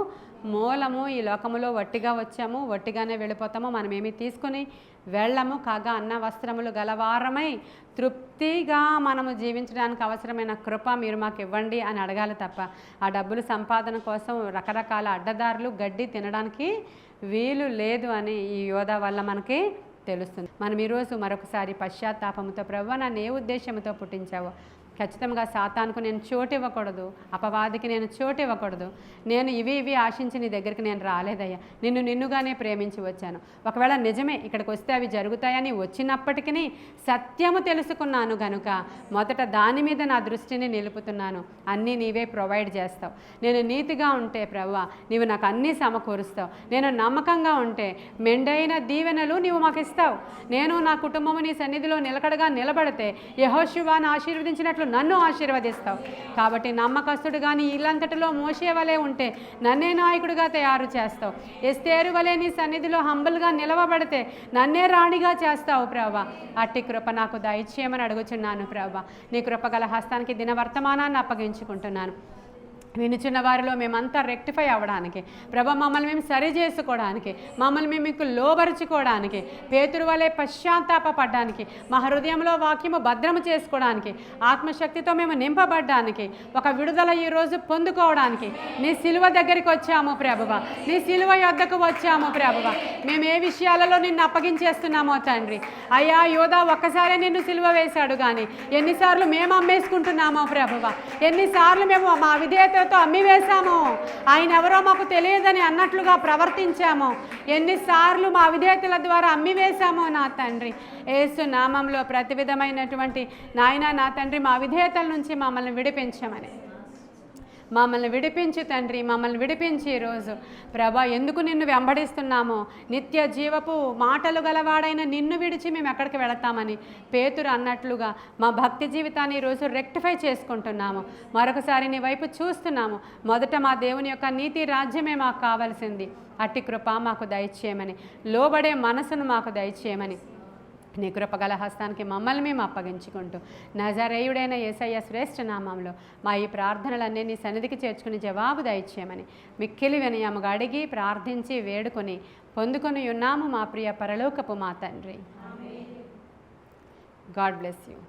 మూలము. ఈ లోకములో వట్టిగా వచ్చాము, వట్టిగానే వెళ్ళిపోతాము, మనమేమి తీసుకుని వెళ్ళము. కాగా అన్న వస్త్రములు గలవారమై తృప్తిగా మనము జీవించడానికి అవసరమైన కృప మీరు మాకు ఇవ్వండి అని అడగాలి తప్ప ఆ డబ్బులు సంపాదన కోసం రకరకాల అడ్డదారులు గడ్డి తినడానికి వీలు లేదు అని ఈ యోధా వల్ల మనకి తెలుస్తుంది. మనం ఈరోజు మరొకసారి పశ్చాత్తాపంతో, ప్రభువా నన్ను ఏ ఉద్దేశంతో పుట్టించావో, ఖచ్చితంగా సాతానుకు నేను చోటు ఇవ్వకూడదు, అపవాదికి నేను చోటు ఇవ్వకూడదు. నేను ఇవి ఆశించి నీ దగ్గరికి నేను రాలేదయ్యా, నిన్నుగానే ప్రేమించి వచ్చాను. ఒకవేళ నిజమే ఇక్కడికి వస్తే అవి జరుగుతాయని వచ్చినప్పటికీ సత్యము తెలుసుకున్నాను కనుక మొదట దాని మీద నా దృష్టిని నిలుపుతున్నాను. అన్నీ నీవే ప్రొవైడ్ చేస్తావు. నేను నీతిగా ఉంటే ప్రభువా నీవు నాకు అన్నీ సమకూరుస్తావు. నేను నమ్మకంగా ఉంటే మెండైన దీవెనలు నీవు మాకు ఇస్తావు. నేను నా కుటుంబము నీ సన్నిధిలో నిలకడగా నిలబడితే యెహోషువను ఆశీర్వదించినట్లు నన్ను ఆశీర్వదిస్తావు. కాబట్టి నమ్మకస్తుడు కానీ ఇల్లంతటిలో మోషే వలె ఉంటే నన్నే నాయకుడిగా తయారు చేస్తావు. ఎస్తేరు వలె నీ సన్నిధిలో హంబుల్గా నిలవబడితే నన్నే రాణిగా చేస్తావు ప్రభువా. అట్టి కృప నాకు దయచేయమని అడుగుచున్నాను ప్రభువా. నీ కృపగల హస్తానికి దినవర్తమానాన్ని అప్పగించుకుంటున్నాను. వినుచున్న వారిలో మేమంతా రెక్టిఫై అవ్వడానికి, ప్రభా మమ్మల్ని మేము సరి చేసుకోవడానికి, మమ్మల్ని మేము మీకు లోబరుచుకోవడానికి, పేతురు వలె పశ్చాత్తాపపడడానికి, మా హృదయంలో వాక్యము భద్రము చేసుకోవడానికి, ఆత్మశక్తితో మేము నింపబడ్డానికి, ఒక విడుదల ఈరోజు పొందుకోవడానికి నీ సిలువ దగ్గరికి వచ్చాము ప్రభువా. నీ సిలువ యొద్దకు వచ్చాము ప్రభువా. మేము ఏ విషయాలలో నిన్ను అప్పగించేస్తున్నామో తండ్రి. అయ్యా యోధా ఒక్కసారే నిన్ను సిలువ వేశాడు, కానీ ఎన్నిసార్లు మేము అమ్మేసుకుంటున్నామో ప్రభువా, ఎన్నిసార్లు మేము మా విధేయత అమ్మి వేశాము, ఆయన ఎవరో మాకు తెలియదని అన్నట్లుగా ప్రవర్తించాము, ఎన్నిసార్లు మా విధేయతల ద్వారా అమ్మి వేశామో నా తండ్రి. యేసు నామంలో ప్రతి విధమైనటువంటి నాయన నా తండ్రి మా విధేయతల నుంచి మమ్మల్ని విడిపించమని, మమ్మల్ని విడిపించు తండ్రి, మమ్మల్ని విడిపించి ఈరోజు ప్రభా ఎందుకు నిన్ను వెంబడిస్తున్నామో, నిత్య జీవపు మాటలు గలవాడైన నిన్ను విడిచి మేము ఎక్కడికి వెళతామని పేతురు అన్నట్లుగా మా భక్తి జీవితాన్ని ఈరోజు రెక్టిఫై చేసుకుంటున్నాము. మరొకసారి నీ వైపు చూస్తున్నాము. మొదట మా దేవుని యొక్క నీతి రాజ్యమే మాకు కావాల్సింది. అట్టి కృప మాకు దయచేయమని, లోబడే మనసును మాకు దయచేయమని నీ కృపగల హస్తానికి మమ్మల్ని మేము అప్పగించుకుంటూ నజరేయుడైన యేసయ్య శ్రేష్ఠ నామంలో మా ఈ ప్రార్థనలన్నీ నీ సన్నిధికి చేర్చుకుని జవాబు దయచేయమని మిక్కిలి వినయముగా అడిగి ప్రార్థించి వేడుకొని పొందుకొని ఉన్నాము మా ప్రియ పరలోకపు మా తండ్రి. God bless you.